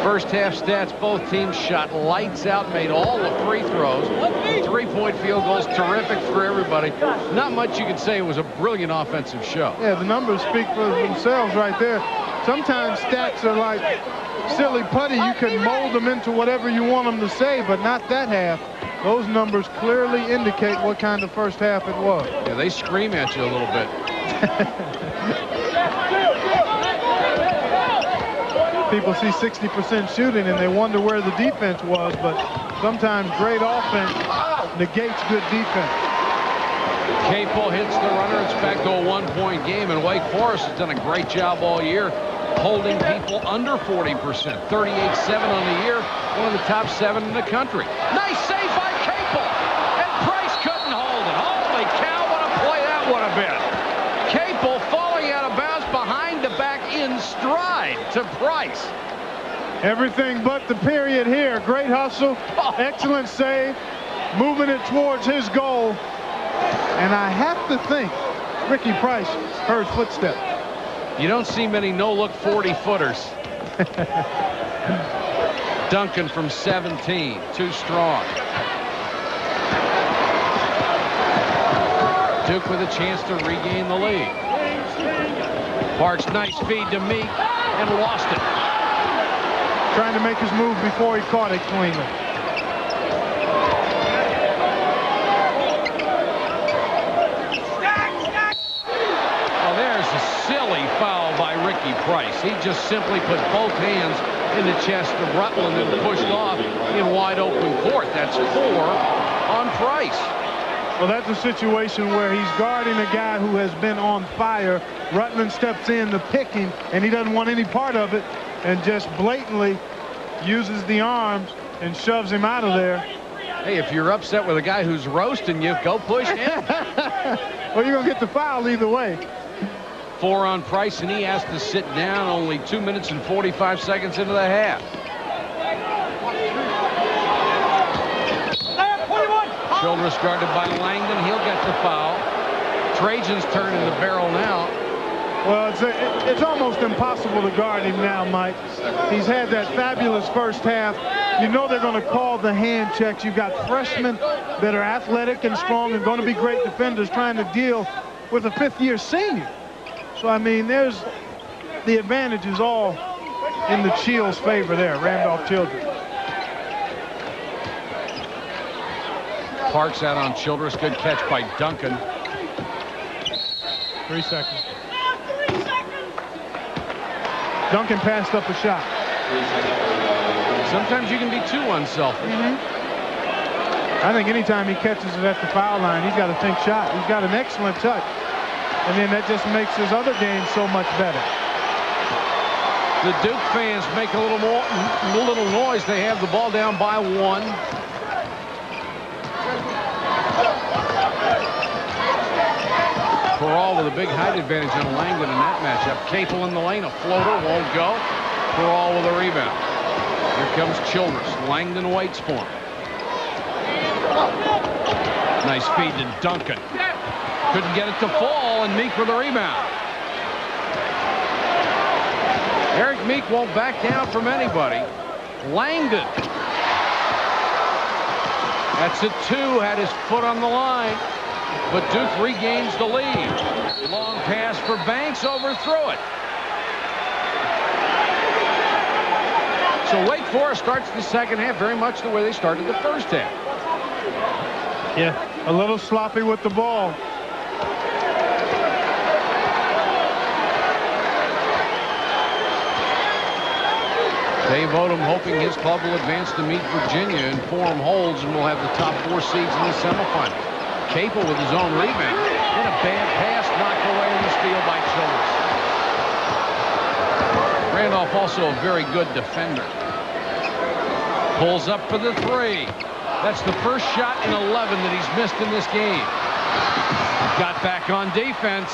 First half stats, both teams shot lights out, made all the free throws. 3-point field goals, terrific for everybody. Not much you can say. It was a brilliant offensive show. Yeah, the numbers speak for themselves right there. Sometimes stats are like silly putty. You can mold them into whatever you want them to say, but not that half. Those numbers clearly indicate what kind of first half it was. Yeah, they scream at you a little bit. People see 60% shooting and they wonder where the defense was, but sometimes great offense negates good defense. Capel hits the runner. It's back to a 1-point game, and Wake Forest has done a great job all year holding people under 40%. 38-7 on the year, one of the top 7 in the country. Nice save by Capel, and Price couldn't hold it. Holy cow, what a play that would have been. Capel falling out of bounds behind the back in stride to Price. Everything but the period here. Great hustle, excellent save, moving it towards his goal. And I have to think Ricky Price heard footsteps. You don't see many no-look 40-footers. Duncan from 17, too strong. Duke with a chance to regain the lead. Parks, nice feed to Meek, and lost it. Trying to make his move before he caught it cleanly. Oh, there's a silly foul by Ricky Price. He just simply put both hands in the chest of Rutland and pushed off in wide open court. That's 4 on Price. Well, that's a situation where he's guarding a guy who has been on fire. Rutland steps in to pick him, and he doesn't want any part of it, and just blatantly uses the arms and shoves him out of there. Hey, if you're upset with a guy who's roasting you, go push him. Well, you're going to get the foul either way. 4 on Price, and he has to sit down only 2 minutes and 45 seconds into the half. Childress guarded by Langdon. He'll get the foul. Trajan's turning the barrel now. Well, it's almost impossible to guard him now, Mike. He's had that fabulous first half. You know they're going to call the hand checks. You've got freshmen that are athletic and strong and going to be great defenders trying to deal with a fifth-year senior. So, I mean, there's the advantage is all in the Chills' favor there, Randolph Childress. Parks out on Childress. Good catch by Duncan. 3 seconds. Duncan passed up a shot. Sometimes you can be too unselfish. I think anytime he catches it at the foul line, he's got a think shot. He's got an excellent touch. And then that just makes his other game so much better. The Duke fans make a little noise. They have the ball down by 1. Corral with a big height advantage on Langdon in that matchup. Capel in the lane, a floater, won't go. Corral with a rebound. Here comes Childress. Langdon waits for him. Nice feed to Duncan. Couldn't get it to fall, and Meek with a rebound. Eric Meek won't back down from anybody. Langdon. That's a 2, had his foot on the line. But Duke regains the lead. Long pass for Banks, overthrew it. So Wake Forest starts the second half very much the way they started the first half. Yeah, a little sloppy with the ball. Dave Odom hoping his club will advance to meet Virginia, and form holds, and we'll have the top 4 seeds in the semifinals. Capel with his own rebound. And a bad pass knocked away in the steal by Childress. Randolph also a very good defender. Pulls up for the 3. That's the first shot in 11 that he's missed in this game. Got back on defense.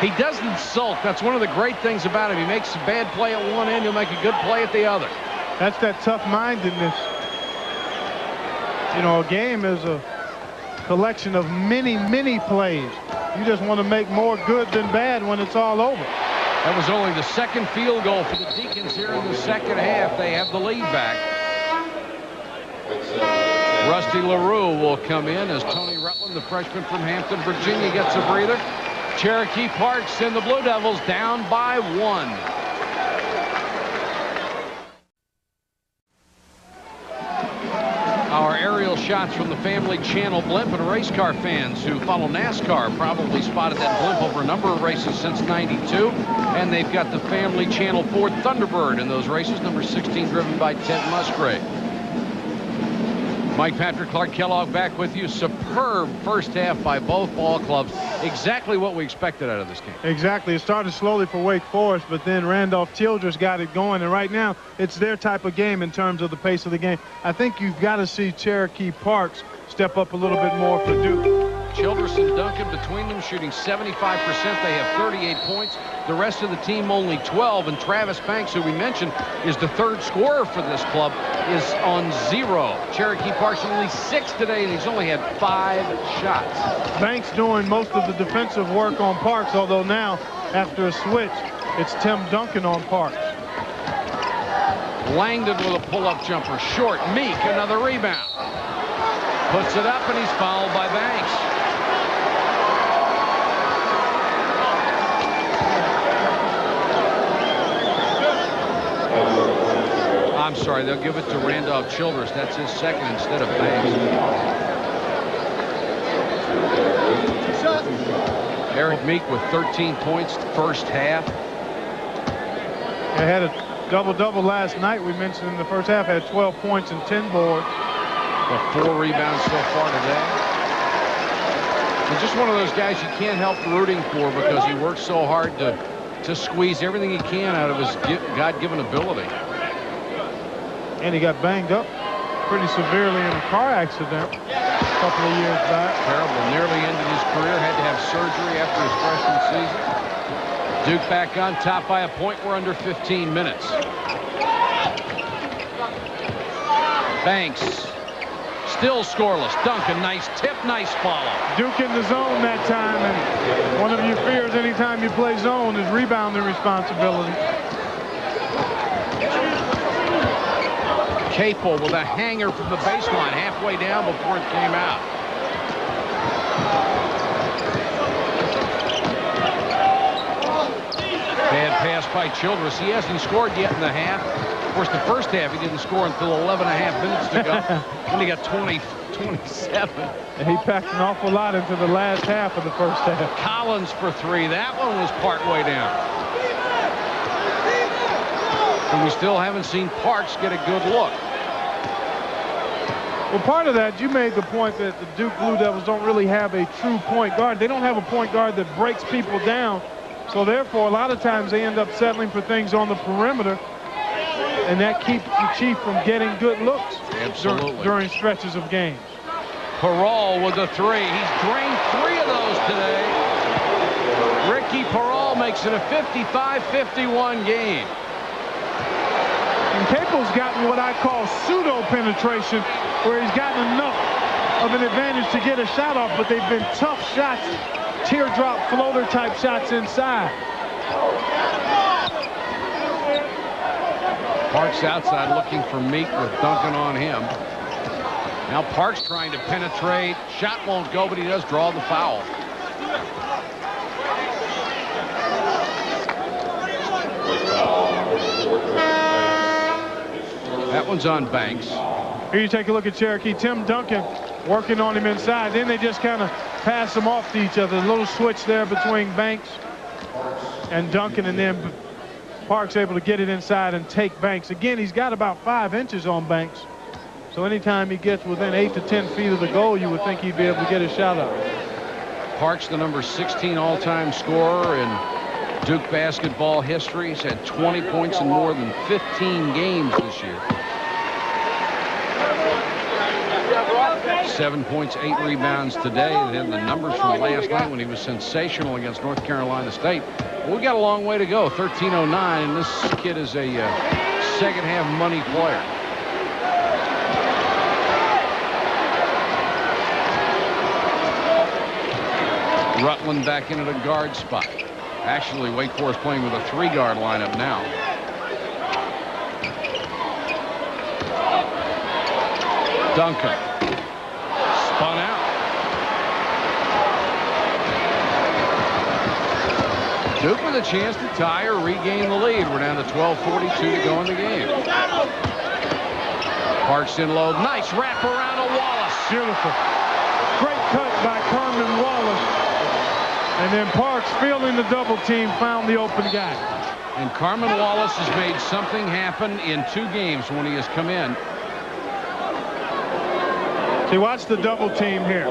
He doesn't sulk. That's one of the great things about him. He makes a bad play at one end, he'll make a good play at the other. That's that tough-mindedness. You know, a game is a collection of many plays. You just want to make more good than bad when it's all over. That was only the second field goal for the Deacons here in the second half. They have the lead back. Rusty LaRue will come in as Tony Rutland, the freshman from Hampton, Virginia, gets a breather. Cherokee Parks and the Blue Devils down by 1. Our aerial shots from the Family Channel blimp, and race car fans who follow NASCAR probably spotted that blimp over a number of races since '92. And they've got the Family Channel Ford Thunderbird in those races, number 16, driven by Ted Musgrave. Mike Patrick, Clark Kellogg back with you. Superb first half by both ball clubs. Exactly what we expected out of this game. Exactly. It started slowly for Wake Forest, but then Randolph Childress got it going. And right now, it's their type of game in terms of the pace of the game. I think you've got to see Cherokee Parks step up a little bit more for Duke. Childress and Duncan between them shooting 75%. They have 38 points. The rest of the team only 12. And Travis Banks, who we mentioned is the third scorer for this club, is on 0. Cherokee Parks only 6 today, and he's only had 5 shots. Banks doing most of the defensive work on Parks, although now, after a switch, it's Tim Duncan on Parks. Langdon with a pull-up jumper. Short. Meek, another rebound. Puts it up, and he's fouled by Banks. I'm sorry, they'll give it to Randolph Childress. That's his second instead of Banks. Eric Meek with 13 points first half. They had a double-double last night. We mentioned in the first half, had 12 points and 10 boards. But 4 rebounds so far today. He's just one of those guys you can't help rooting for because he works so hard to squeeze everything he can out of his God-given ability. And he got banged up pretty severely in a car accident. couple of years back. Terrible. Nearly ended his career. Had to have surgery after his freshman season. Duke back on top by a point. We're under 15 minutes. Banks. Still scoreless. Duncan, nice tip, nice follow. Duke in the zone that time, and one of your fears anytime you play zone is rebounding responsibility. Capel with a hanger from the baseline halfway down before it came out. Bad pass by Childress. He hasn't scored yet in the half. Of course, the first half he didn't score until 11 and a half minutes to go. Then he got 27. And he packed an awful lot into the last half of the first half. Collins for three. That one was part way down. And we still haven't seen Parks get a good look. Well, part of that, you made the point that the Duke Blue Devils don't really have a true point guard. They don't have a point guard that breaks people down. So therefore, a lot of times they end up settling for things on the perimeter. And that keeps the Chief from getting good looks during stretches of games. Perall with the three. He's drained 3 of those today. Ricky Perall makes it a 55-51 game. And Capel's gotten what I call pseudo penetration, where he's gotten enough of an advantage to get a shot off, but they've been tough shots, teardrop floater type shots inside. Parks outside looking for Meek with Duncan on him. Now Parks trying to penetrate. Shot won't go, but he does draw the foul. That one's on Banks. Here you take a look at Cherokee. Tim Duncan working on him inside. Then they just kind of pass them off to each other. A little switch there between Banks and Duncan, and then Parks able to get it inside and take Banks. Again, he's got about 5 inches on Banks. So anytime he gets within 8 to 10 feet of the goal, you would think he'd be able to get a shot up. Parks, the number 16 all-time scorer in Duke basketball history. He's had 20 points in more than 15 games this year. 7 points, 8 rebounds today. Then the numbers from last night when he was sensational against North Carolina State. Well, we got a long way to go. 13:09, and this kid is a second half money player. Rutland back into the guard spot. Actually, Wake Forest playing with a 3-guard lineup now. Duncan. Spun out. Duke with a chance to tie or regain the lead. We're down to 12:42 to go in the game. Parks in low. Nice wrap around to Wallace. Beautiful. Great cut by Carmen Wallace. And then Parks, feeling the double team, found the open guy. And Carmen Wallace has made something happen in 2 games when he has come in. See, watch the double team here.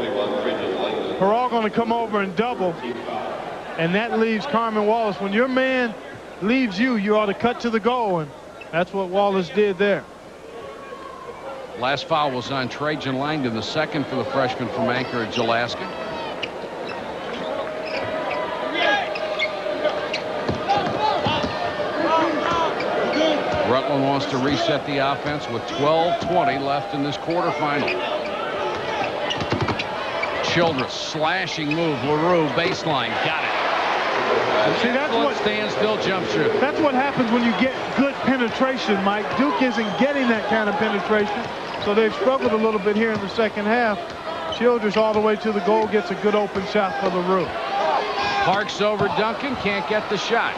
We're all going to come over and double. And that leaves Carmen Wallace. When your man leaves you, you ought to cut to the goal. And that's what Wallace did there. Last foul was on Trajan Langdon, the second for the freshman from Anchorage, Alaska. Rutland wants to reset the offense with 12:20 left in this quarterfinal. Childress, slashing move. LaRue, baseline, got it. See, that's what standstill jump shoot. That's what happens when you get good penetration, Mike. Duke isn't getting that kind of penetration, so they've struggled a little bit here in the second half. Childress all the way to the goal, gets a good open shot for LaRue. Parks over Duncan, can't get the shot.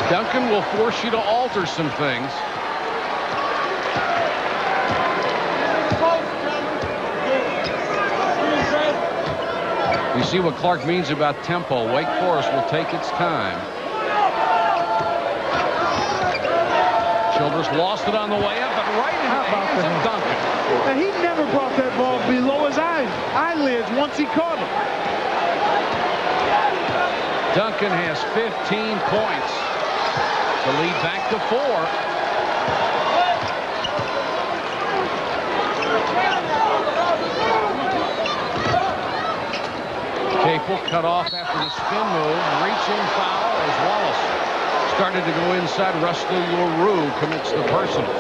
Duncan will force you to alter some things. You see what Clark means about tempo. Wake Forest will take its time. Childress lost it on the way up, but right in the hands of Duncan. And he never brought that ball below his eyelids once he caught it. Duncan has 15 points to lead back to 4. cut off after the spin move. Reaching foul as Wallace started to go inside. Rusty LaRue commits the personal.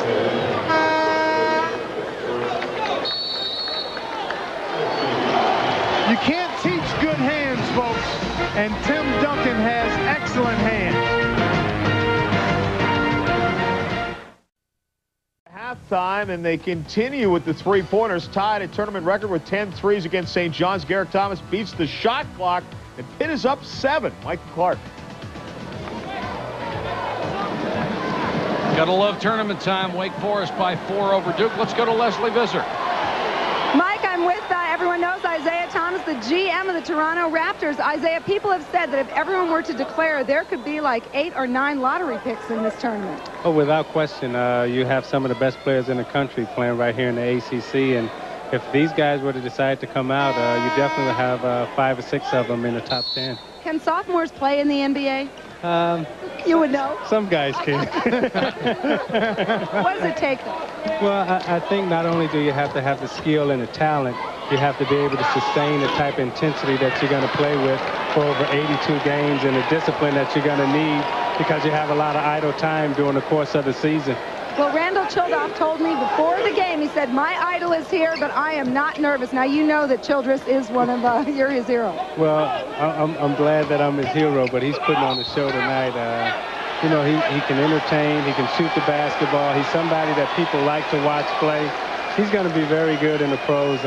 You can't teach good hands, folks, and Tim Duncan has excellent hands. Halftime, and they continue with the three-pointers, tied at tournament record with 10 threes against St. John's. Garrett Thomas beats the shot clock, and Pitt is up 7. Mike Clark. Gotta love tournament time. Wake Forest by 4 over Duke. Let's go to Leslie Visser. Mike, I'm with everyone knows Isaiah Thomas, the GM of the Toronto Raptors. Isaiah, people have said that if everyone were to declare, there could be like 8 or 9 lottery picks in this tournament. Oh, without question. You have some of the best players in the country playing right here in the ACC, and if these guys were to decide to come out, you definitely have 5 or 6 of them in the top 10. Can sophomores play in the NBA? You would know. Some guys can. What does it take, though? Well, I think not only do you have to have the skill and the talent, you have to be able to sustain the type of intensity that you're going to play with for over 82 games and the discipline that you're going to need because you have a lot of idle time during the course of the season. Well, Randall Childoff told me before the game, he said, my idol is here, but I am not nervous. Now, you know that Childress is one of you're his hero. Well, I'm glad that I'm his hero, but he's putting on the show tonight. You know, he can entertain, he can shoot the basketball. He's somebody that people like to watch play. He's going to be very good in the pros.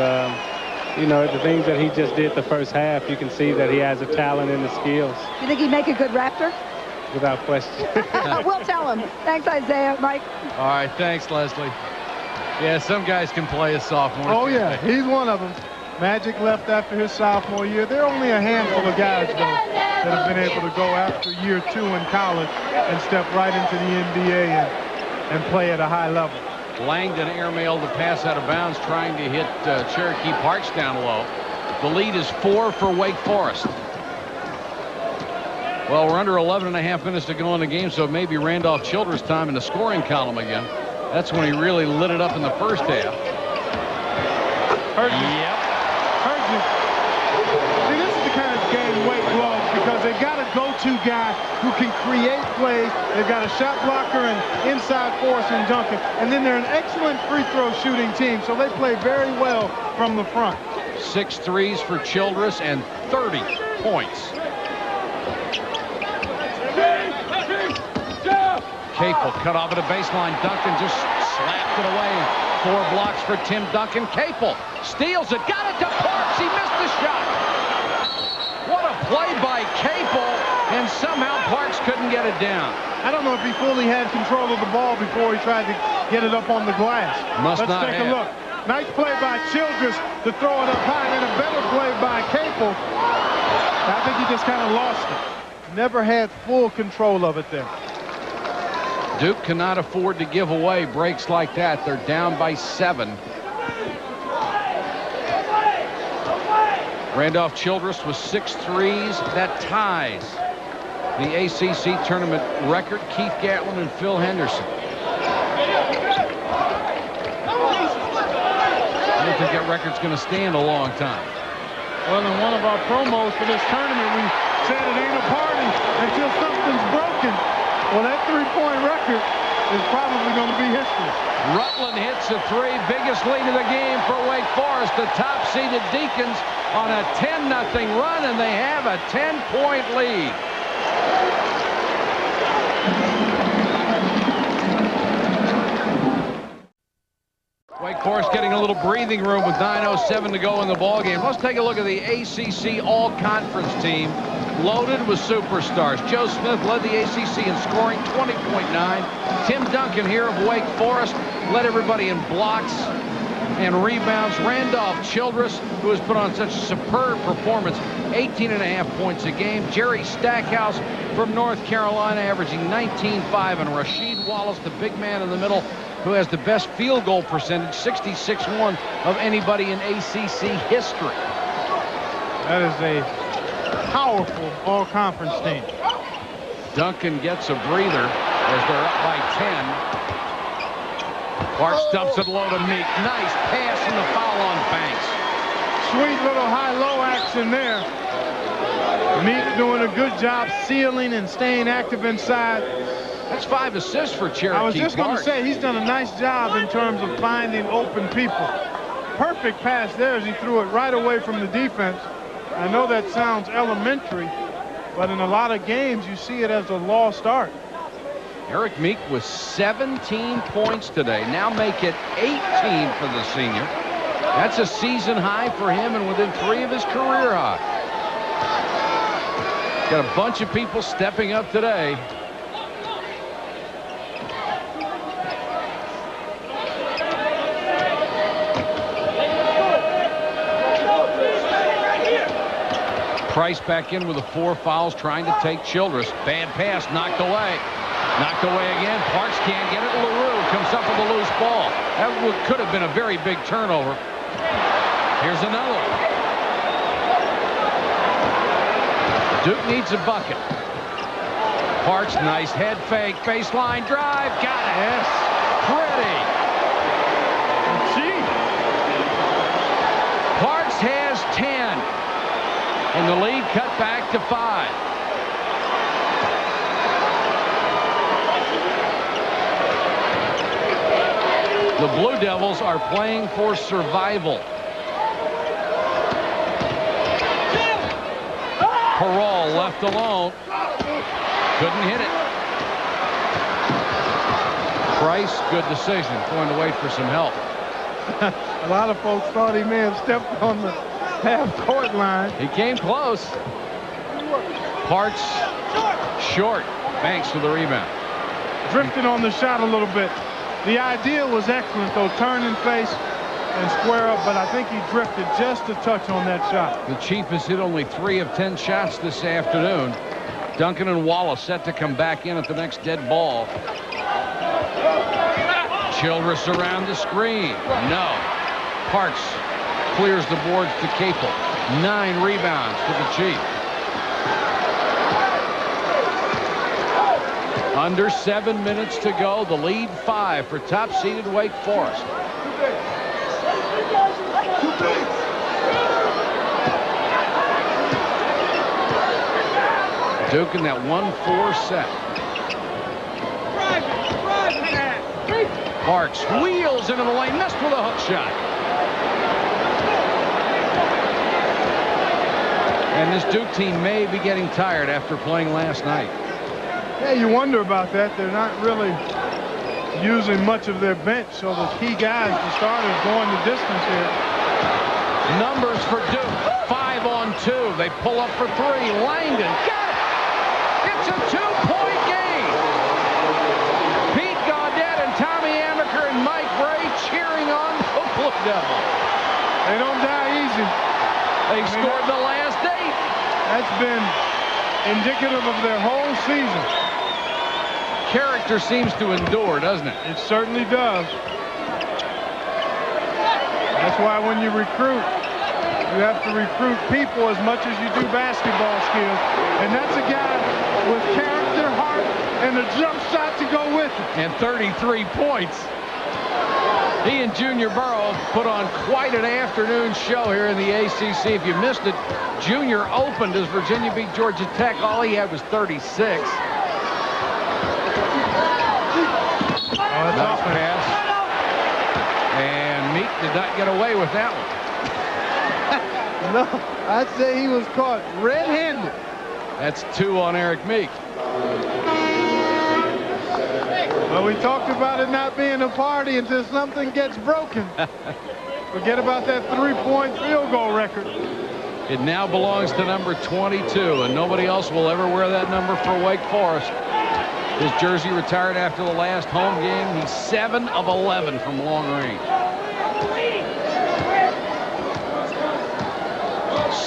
You know, the things that he just did the first half, you can see that he has the talent and the skills. You think he'd make a good Raptor? Without question. We'll tell him. Thanks, Isaiah. Mike? All right, thanks, Leslie. Yeah, some guys can play as sophomores. Oh, yeah, he's one of them. Magic left after his sophomore year. There are only a handful of guys, though, that have been able to go after year 2 in college and step right into the NBA and play at a high level. Langdon airmailed the pass out of bounds, trying to hit Cherokee Parks down low. The lead is 4 for Wake Forest. Well, we're under 11.5 minutes to go in the game, so maybe Randolph Childress time in the scoring column again. That's when he really lit it up in the first half. Heard you. Yep. Heard you. See, this is the kind of game Wake loves because they've got a go-to guy who can create plays. They've got a shot blocker and inside force in Duncan. And then they're an excellent free throw shooting team, so they play very well from the front. 6 threes for Childress and 30 points. Capel cut off at a baseline. Duncan just slapped it away. 4 blocks for Tim Duncan. Capel steals it. Got it to Parks. He missed the shot. What a play by Capel. And somehow Parks couldn't get it down. I don't know if he fully had control of the ball before he tried to get it up on the glass. Let's take a look. Nice play by Childress to throw it up high, and a better play by Capel. I think he just kind of lost it. Never had full control of it there. Duke cannot afford to give away breaks like that. They're down by 7. Randolph Childress with 6 threes. That ties the ACC Tournament record. Keith Gatlin and Phil Henderson. I don't think that record's going to stand a long time. Well, in one of our promos for this tournament, we said it ain't a party until something's broken. Well, that 3-point record is probably going to be history. Rutland hits a 3. Biggest lead of the game for Wake Forest. The top-seeded Deacons on a 10-0 run, and they have a 10-point lead. Wake Forest getting a little breathing room with 9:07 to go in the ballgame. Let's take a look at the ACC All-Conference team. Loaded with superstars. Joe Smith led the ACC in scoring, 20.9. Tim Duncan here of Wake Forest led everybody in blocks and rebounds. Randolph Childress, who has put on such a superb performance, 18.5 points a game. Jerry Stackhouse from North Carolina averaging 19.5. And Rasheed Wallace, the big man in the middle, who has the best field goal percentage, 66.1 of anybody in ACC history. That is a powerful all-conference team. Duncan gets a breather as they're up by 10. Parks dumps it low to Meek. Nice pass and the foul on Banks. Sweet little high-low action there. Meek doing a good job sealing and staying active inside. That's 5 assists for Cherokee. I was just going to Park. say, he's done a nice job in terms of finding open people. Perfect pass there as he threw it right away from the defense. I know that sounds elementary, but in a lot of games, you see it as a lost art. Eric Meek with 17 points today. Now make it 18 for the senior. That's a season high for him and within 3 of his career high. Got a bunch of people stepping up today. Price back in with the 4 fouls, trying to take Childress. Bad pass, knocked away. Knocked away again. Parks can't get it. LaRue comes up with a loose ball. That could have been a very big turnover. Here's another one. Duke needs a bucket. Parks, nice head fake. Baseline drive. Got it. Yes. Pretty. Gee. Parks has 10. And the lead cut back to 5. The Blue Devils are playing for survival. Perall left alone. Couldn't hit it. Price, good decision. Going to wait for some help. A lot of folks thought he may have stepped on the half-court line. He came close. Parks short. Banks for the rebound. Drifted on the shot a little bit. The idea was excellent, though. Turn and face and square up, but I think he drifted just a touch on that shot. The Chief has hit only 3 of 10 shots this afternoon. Duncan and Wallace set to come back in at the next dead ball. Childress around the screen. No. Parks clears the boards to Capel. 9 rebounds for the Chief. Under 7 minutes to go. The lead 5 for top-seeded Wake Forest. Duke in that 1-4 set. Parks wheels into the lane, missed with a hook shot. And this Duke team may be getting tired after playing last night. Yeah, you wonder about that. They're not really using much of their bench, so the key guys, the starters, going the distance here. Numbers for Duke, 5 on 2. They pull up for 3. Langdon got it. It's a 2-point game. Pete Gaudette and Tommy Amaker and Mike Bray cheering on the Blue Devils. They don't die easy. They scored the last 8. That's been indicative of their whole season. Character seems to endure, doesn't it? It certainly does. That's why when you recruit, you have to recruit people as much as you do basketball skills. And that's a guy with character, heart, and a jump shot to go with it. And 33 points. He and Junior Burrow put on quite an afternoon show here in the ACC. If you missed it, Junior opened as Virginia beat Georgia Tech. All he had was 36. Nice pass. And Meek did not get away with that one. No, I'd say he was caught red-handed. That's 2 on Eric Meek. Well, we talked about it not being a party until something gets broken. Forget about that 3-point field goal record. It now belongs to number 22, and nobody else will ever wear that number for Wake Forest. His jersey retired after the last home game. He's 7 of 11 from long range.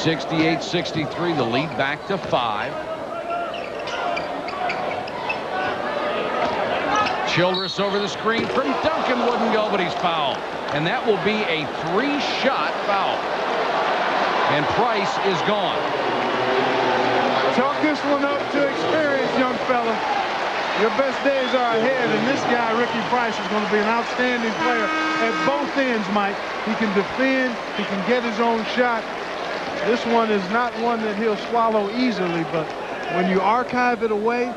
68-63, the lead back to 5. Childress over the screen from Duncan, wouldn't go, but he's fouled. And that will be a 3-shot foul. And Price is gone. Chalk this one up to experience, young fella. Your best days are ahead, and this guy, Ricky Price, is going to be an outstanding player at both ends, Mike. He can defend, he can get his own shot. This one is not one that he'll swallow easily, but when you archive it away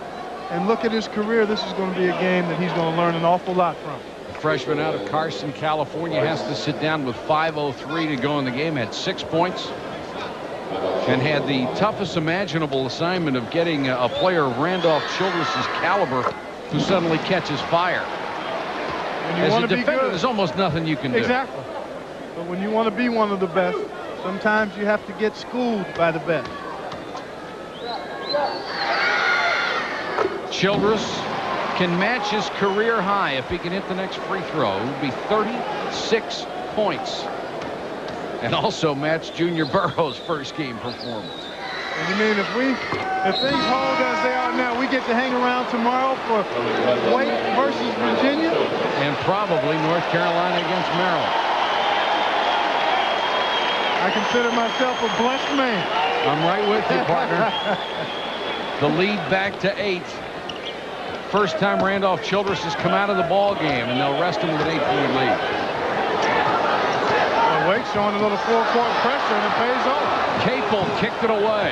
and look at his career, this is going to be a game that he's going to learn an awful lot from. The freshman out of Carson, California, has to sit down with 5:03 to go in the game. Had 6 points and had the toughest imaginable assignment of getting a player of Randolph Childress's caliber who suddenly catches fire. As a defender, there's almost nothing you can do. Exactly. But when you want to be one of the best, sometimes you have to get schooled by the best. Childress can match his career high if he can hit the next free throw. It would be 36 points. And also match Junior Burroughs' first game performance. And you mean if things hold as they are now, we get to hang around tomorrow for Wake versus Virginia? And probably North Carolina against Maryland. I consider myself a blessed man. I'm right with you, partner. The lead back to 8. First time Randolph Childress has come out of the ball game, and they'll rest him with an 8-point lead. Well, Wake showing a little full-court pressure, and it pays off. Capel kicked it away.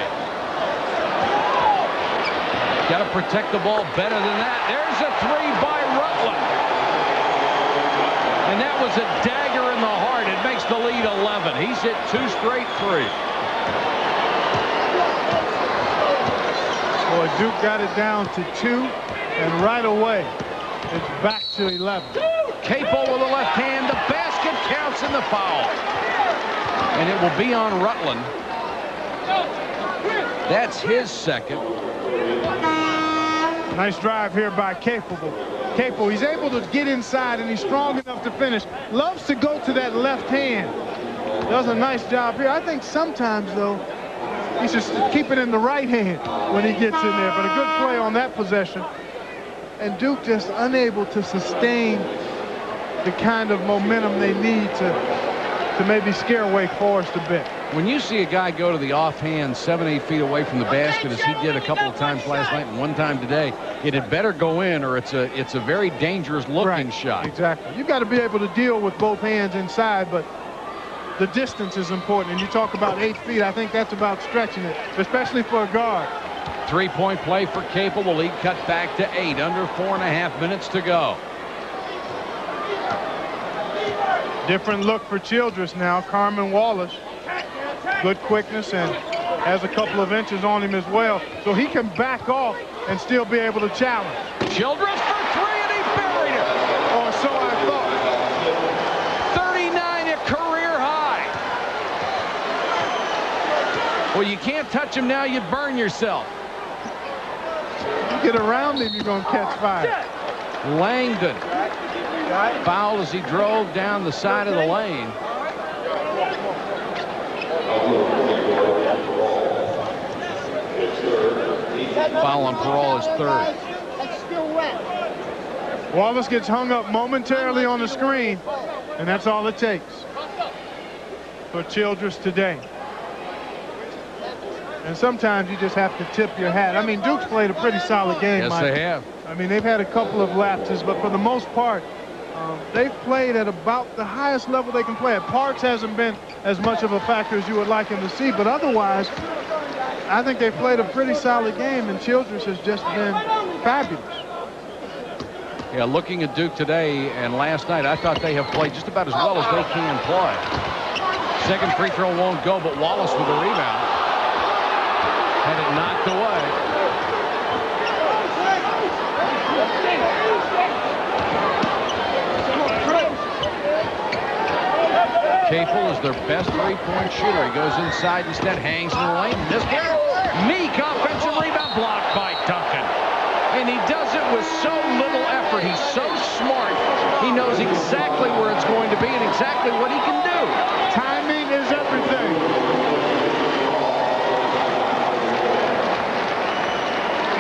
Got to protect the ball better than that. There's a 3 by Rutland. And that was a dagger in the heart. It makes the lead 11. He's hit 2 straight threes. Boy, Duke got it down to 2, and right away, it's back to 11. Capel with the left hand. The basket counts in the foul. And it will be on Rutland. That's his second. Nice drive here by Capel. He's able to get inside, and he's strong enough to finish. Loves to go to that left hand. Does a nice job here. I think sometimes, though, he should keep it in the right hand when he gets in there. But a good play on that possession. And Duke just unable to sustain the kind of momentum they need to maybe scare Wake Forest a bit. When you see a guy go to the offhand 7-8 feet away from the basket, as he did a couple of times last night and one time today, it had better go in, or it's a very dangerous looking shot. Exactly. You've got to be able to deal with both hands inside, but the distance is important. And you talk about 8 feet, I think that's about stretching it, especially for a guard. 3-point play for Capel. The lead cut back to 8. Under 4.5 minutes to go. Different look for Childress now. Carmen Wallace. Good quickness and has a couple of inches on him as well. So he can back off and still be able to challenge. Childress for 3, and he buried it. Or so I thought. 39, a career high. Well, you can't touch him now. You burn yourself. You get around him, you're going to catch fire. Langdon fouled as he drove down the side of the lane. Foul on Parole is 3rd. Wallace gets hung up momentarily on the screen, and that's all it takes for Childress today. And sometimes you just have to tip your hat. I mean, Duke's played a pretty solid game, Yes, Mike. they have. I mean, they've had a couple of lapses, but for the most part, they've played at about the highest level they can play at. Parks hasn't been as much of a factor as you would like him to see, but otherwise, I think they've played a pretty solid game, and Childress has just been fabulous. Yeah, looking at Duke today and last night, I thought they have played just about as well as they can play. Second free throw won't go, but Wallace with a rebound. Had it knocked away. Capel is their best three-point shooter. He goes inside, instead hangs in the lane. This one, Meek, offensive rebound blocked by Duncan. And he does it with so little effort. He's so smart. He knows exactly where it's going to be and exactly what he can do. Timing is everything.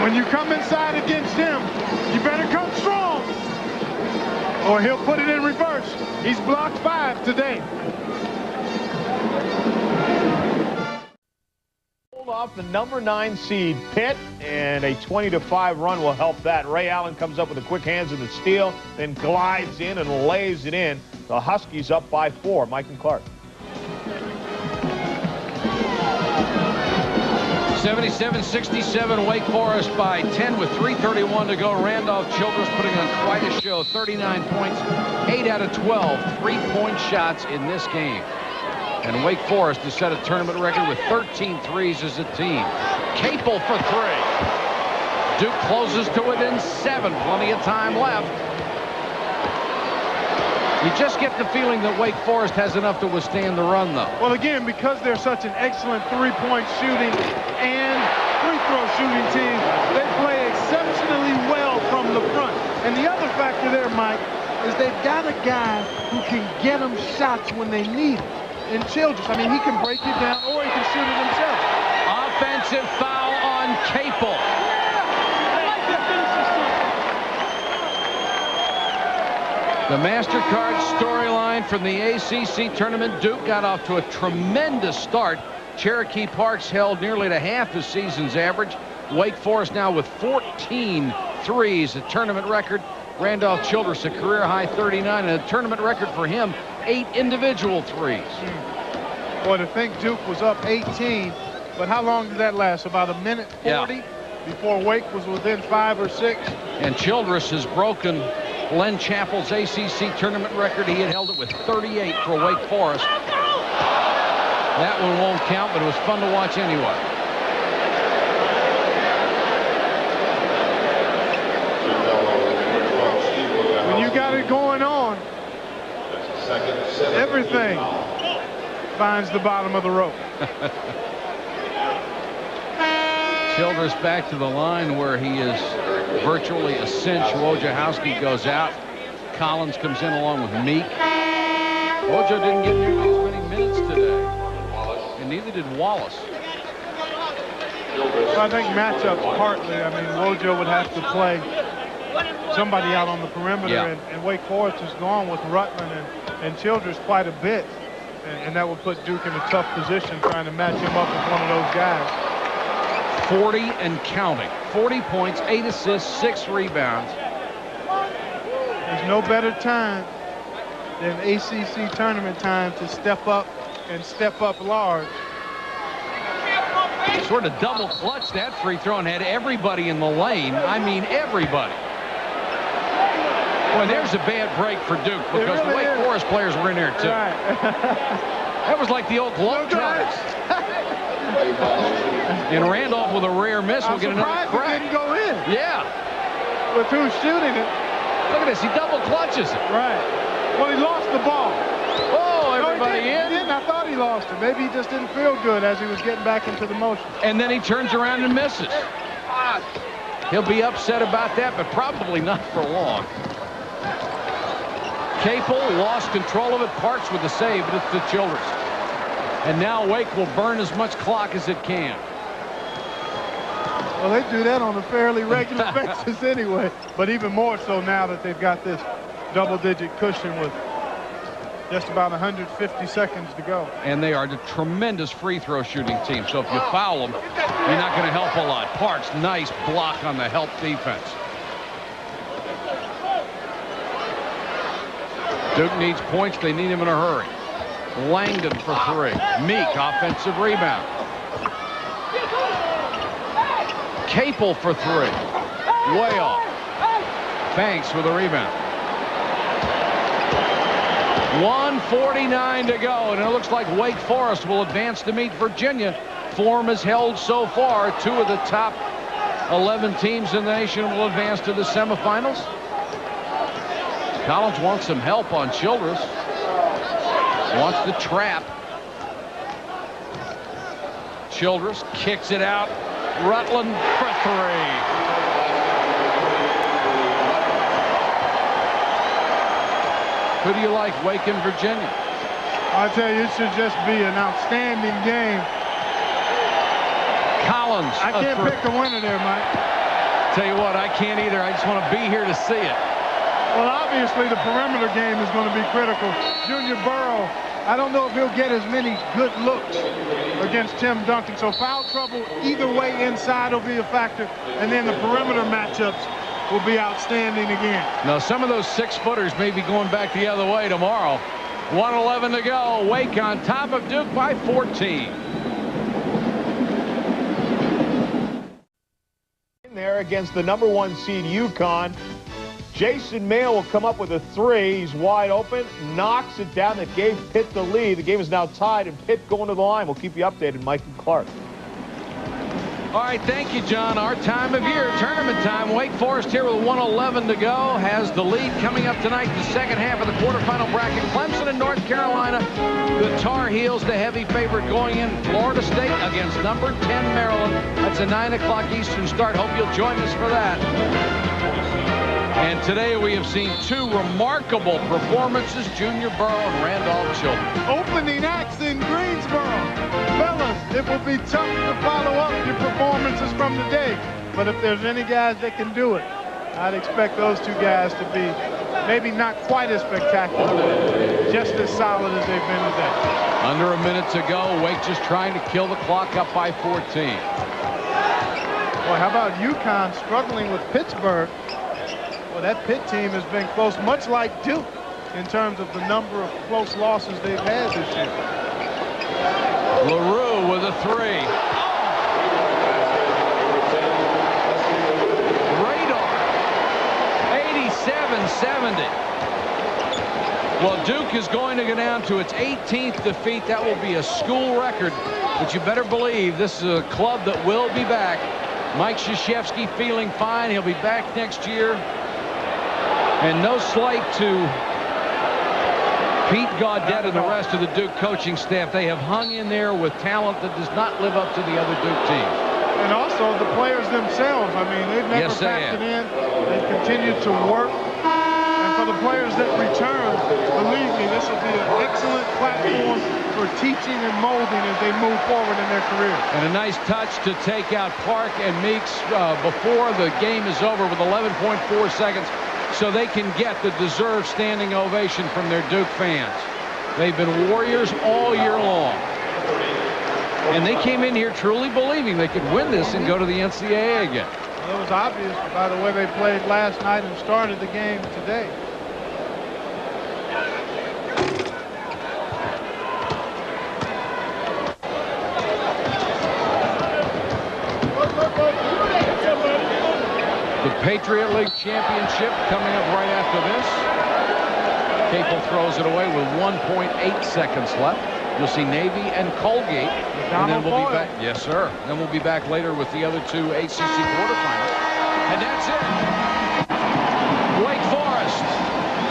When you come inside against him, you better come strong, or he'll put it in reverse. He's blocked 5 today. Hold off the number 9 seed Pitt, and a 20-5 run will help that. Ray Allen comes up with the quick hands of the steal, then glides in and lays it in. The Huskies up by 4. Mike and Clark. 77-67, Wake Forest by 10 with 3:31 to go. Randolph Childress putting on quite a show. 39 points, 8 out of 12 3-point shots in this game. And Wake Forest has set a tournament record with 13 threes as a team. Capel for 3. Duke closes to within 7. Plenty of time left. You just get the feeling that Wake Forest has enough to withstand the run, though. Well, again, because they're such an excellent three-point shooting and free-throw shooting team, they play exceptionally well from the front. And the other factor there, Mike, is they've got a guy who can get them shots when they need it. In Childress, I mean, he can break it down or he can shoot it himself. Offensive foul on Capel. The MasterCard storyline from the ACC tournament. Duke got off to a tremendous start. Cherokee Park's held nearly to half the season's average. Wake Forest now with 14 threes, a tournament record. Randolph Childress a career high 39, and a tournament record for him, 8 individual threes. Boy, to think Duke was up 18, but how long did that last? About a minute 40 before Wake was within 5 or 6. And Childress has broken Len Chappell's ACC tournament record. He had held it with 38 for Wake Forest. That one won't count, but it was fun to watch anyway. When you got it going on, everything finds the bottom of the rope. Childress back to the line where he is virtually a cinch. Wojciechowski goes out. Collins comes in along with Meek. Wojo didn't get nearly as many minutes today, and neither did Wallace. So I think matchups partly. I mean, Wojo would have to play somebody out on the perimeter, and Wake Forest has gone with Rutland and Childress quite a bit, and that would put Duke in a tough position trying to match him up with one of those guys. 40 and counting. 40 points, 8 assists, 6 rebounds. There's no better time than ACC tournament time to step up and step up large. Sort of double clutched that free throw and had everybody in the lane. I mean, everybody. Boy, there's a bad break for Duke because the Wake Forest players were in there too. Right. That was like the old Globetrotters. And Randolph with a rare miss will get another crack. Didn't go in. Yeah. With who's shooting it? Look at this. He double clutches it. Right. Well, he lost the ball. Oh, everybody He didn't. I thought he lost it. Maybe he just didn't feel good as he was getting back into the motion. And then he turns around and misses. He'll be upset about that, but probably not for long. Capel lost control of it. Parks with the save, but it's to Childress. And now Wake will burn as much clock as it can. Well, they do that on a fairly regular basis anyway. But even more so now that they've got this double-digit cushion with just about 150 seconds to go. And they are a tremendous free throw shooting team. So if you foul them, you're not going to help a lot. Parks, nice block on the help defense. Duke needs points. They need him in a hurry. Langdon for 3. Meek, offensive rebound. Capel for 3. Way off. Banks with a rebound. 1:49 to go, and it looks like Wake Forest will advance to meet Virginia. Form is held so far. 2 of the top 11 teams in the nation will advance to the semifinals. Collins wants some help on Childress. Wants the trap. Childress kicks it out. Rutland for 3. Who do you like, Wake and Virginia? I tell you, it should just be an outstanding game. Collins. I can't pick a winner there, Mike. Tell you what, I can't either. I just want to be here to see it. Well, obviously, the perimeter game is going to be critical. Junior Burrow, I don't know if he'll get as many good looks against Tim Duncan. So foul trouble either way inside will be a factor. And then the perimeter matchups will be outstanding again. Now, some of those 6-footers may be going back the other way tomorrow. 1:11 to go. Wake on top of Duke by 14. there against the #1 seed UConn. Jason Mayo will come up with a three. He's wide open, knocks it down. That gave Pitt the lead. The game is now tied, and Pitt going to the line. We'll keep you updated, Mike and Clark. All right, thank you, John. Our time of year, tournament time. Wake Forest here with 1:11 to go. Has the lead coming up tonight, the second half of the quarterfinal bracket. Clemson and North Carolina. The Tar Heels, the heavy favorite going in. Florida State against number 10 Maryland. That's a 9 o'clock Eastern start. Hope you'll join us for that. And today we have seen two remarkable performances, Junior Burrow and Randolph Childress. Opening acts in Greensboro. Fellas, it will be tough to follow up your performances from the day. But if there's any guys that can do it, I'd expect those two guys to be maybe not quite as spectacular, but just as solid as they've been today. Under a minute to go. Wake just trying to kill the clock, up by 14. Boy, how about UConn struggling with Pittsburgh? Well, that Pitt team has been close, much like Duke, in terms of the number of close losses they've had this year. LaRue with a three. Radar. 87-70. Well, Duke is going to go down to its 18th defeat. That will be a school record. But you better believe this is a club that will be back. Mike Krzyzewski feeling fine. He'll be back next year. And no slight to Pete Gaudet and the rest of the Duke coaching staff. They have hung in there with talent that does not live up to the other Duke teams. And also the players themselves. I mean, they've never packed it in. They've continued to work. And for the players that return, believe me, this will be an excellent platform for teaching and molding as they move forward in their career. And a nice touch to take out Park and Meeks before the game is over with 11.4 seconds. So they can get the deserved standing ovation from their Duke fans. They've been warriors all year long. And they came in here truly believing they could win this and go to the NCAA again. Well, it was obvious by the way they played last night and started the game today. The Patriot League Championship coming up right after this. Capel throws it away with 1.8 seconds left. You'll see Navy and Colgate. And then we'll be back. Yes, sir. Then we'll be back later with the other two ACC quarterfinals. And that's it. Wake Forest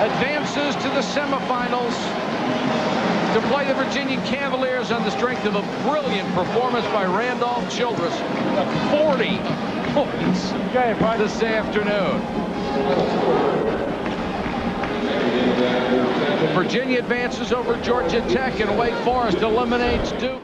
advances to the semifinals to play the Virginia Cavaliers on the strength of a brilliant performance by Randolph Childress. 40 points this afternoon. Virginia advances over Georgia Tech, and Wake Forest eliminates Duke.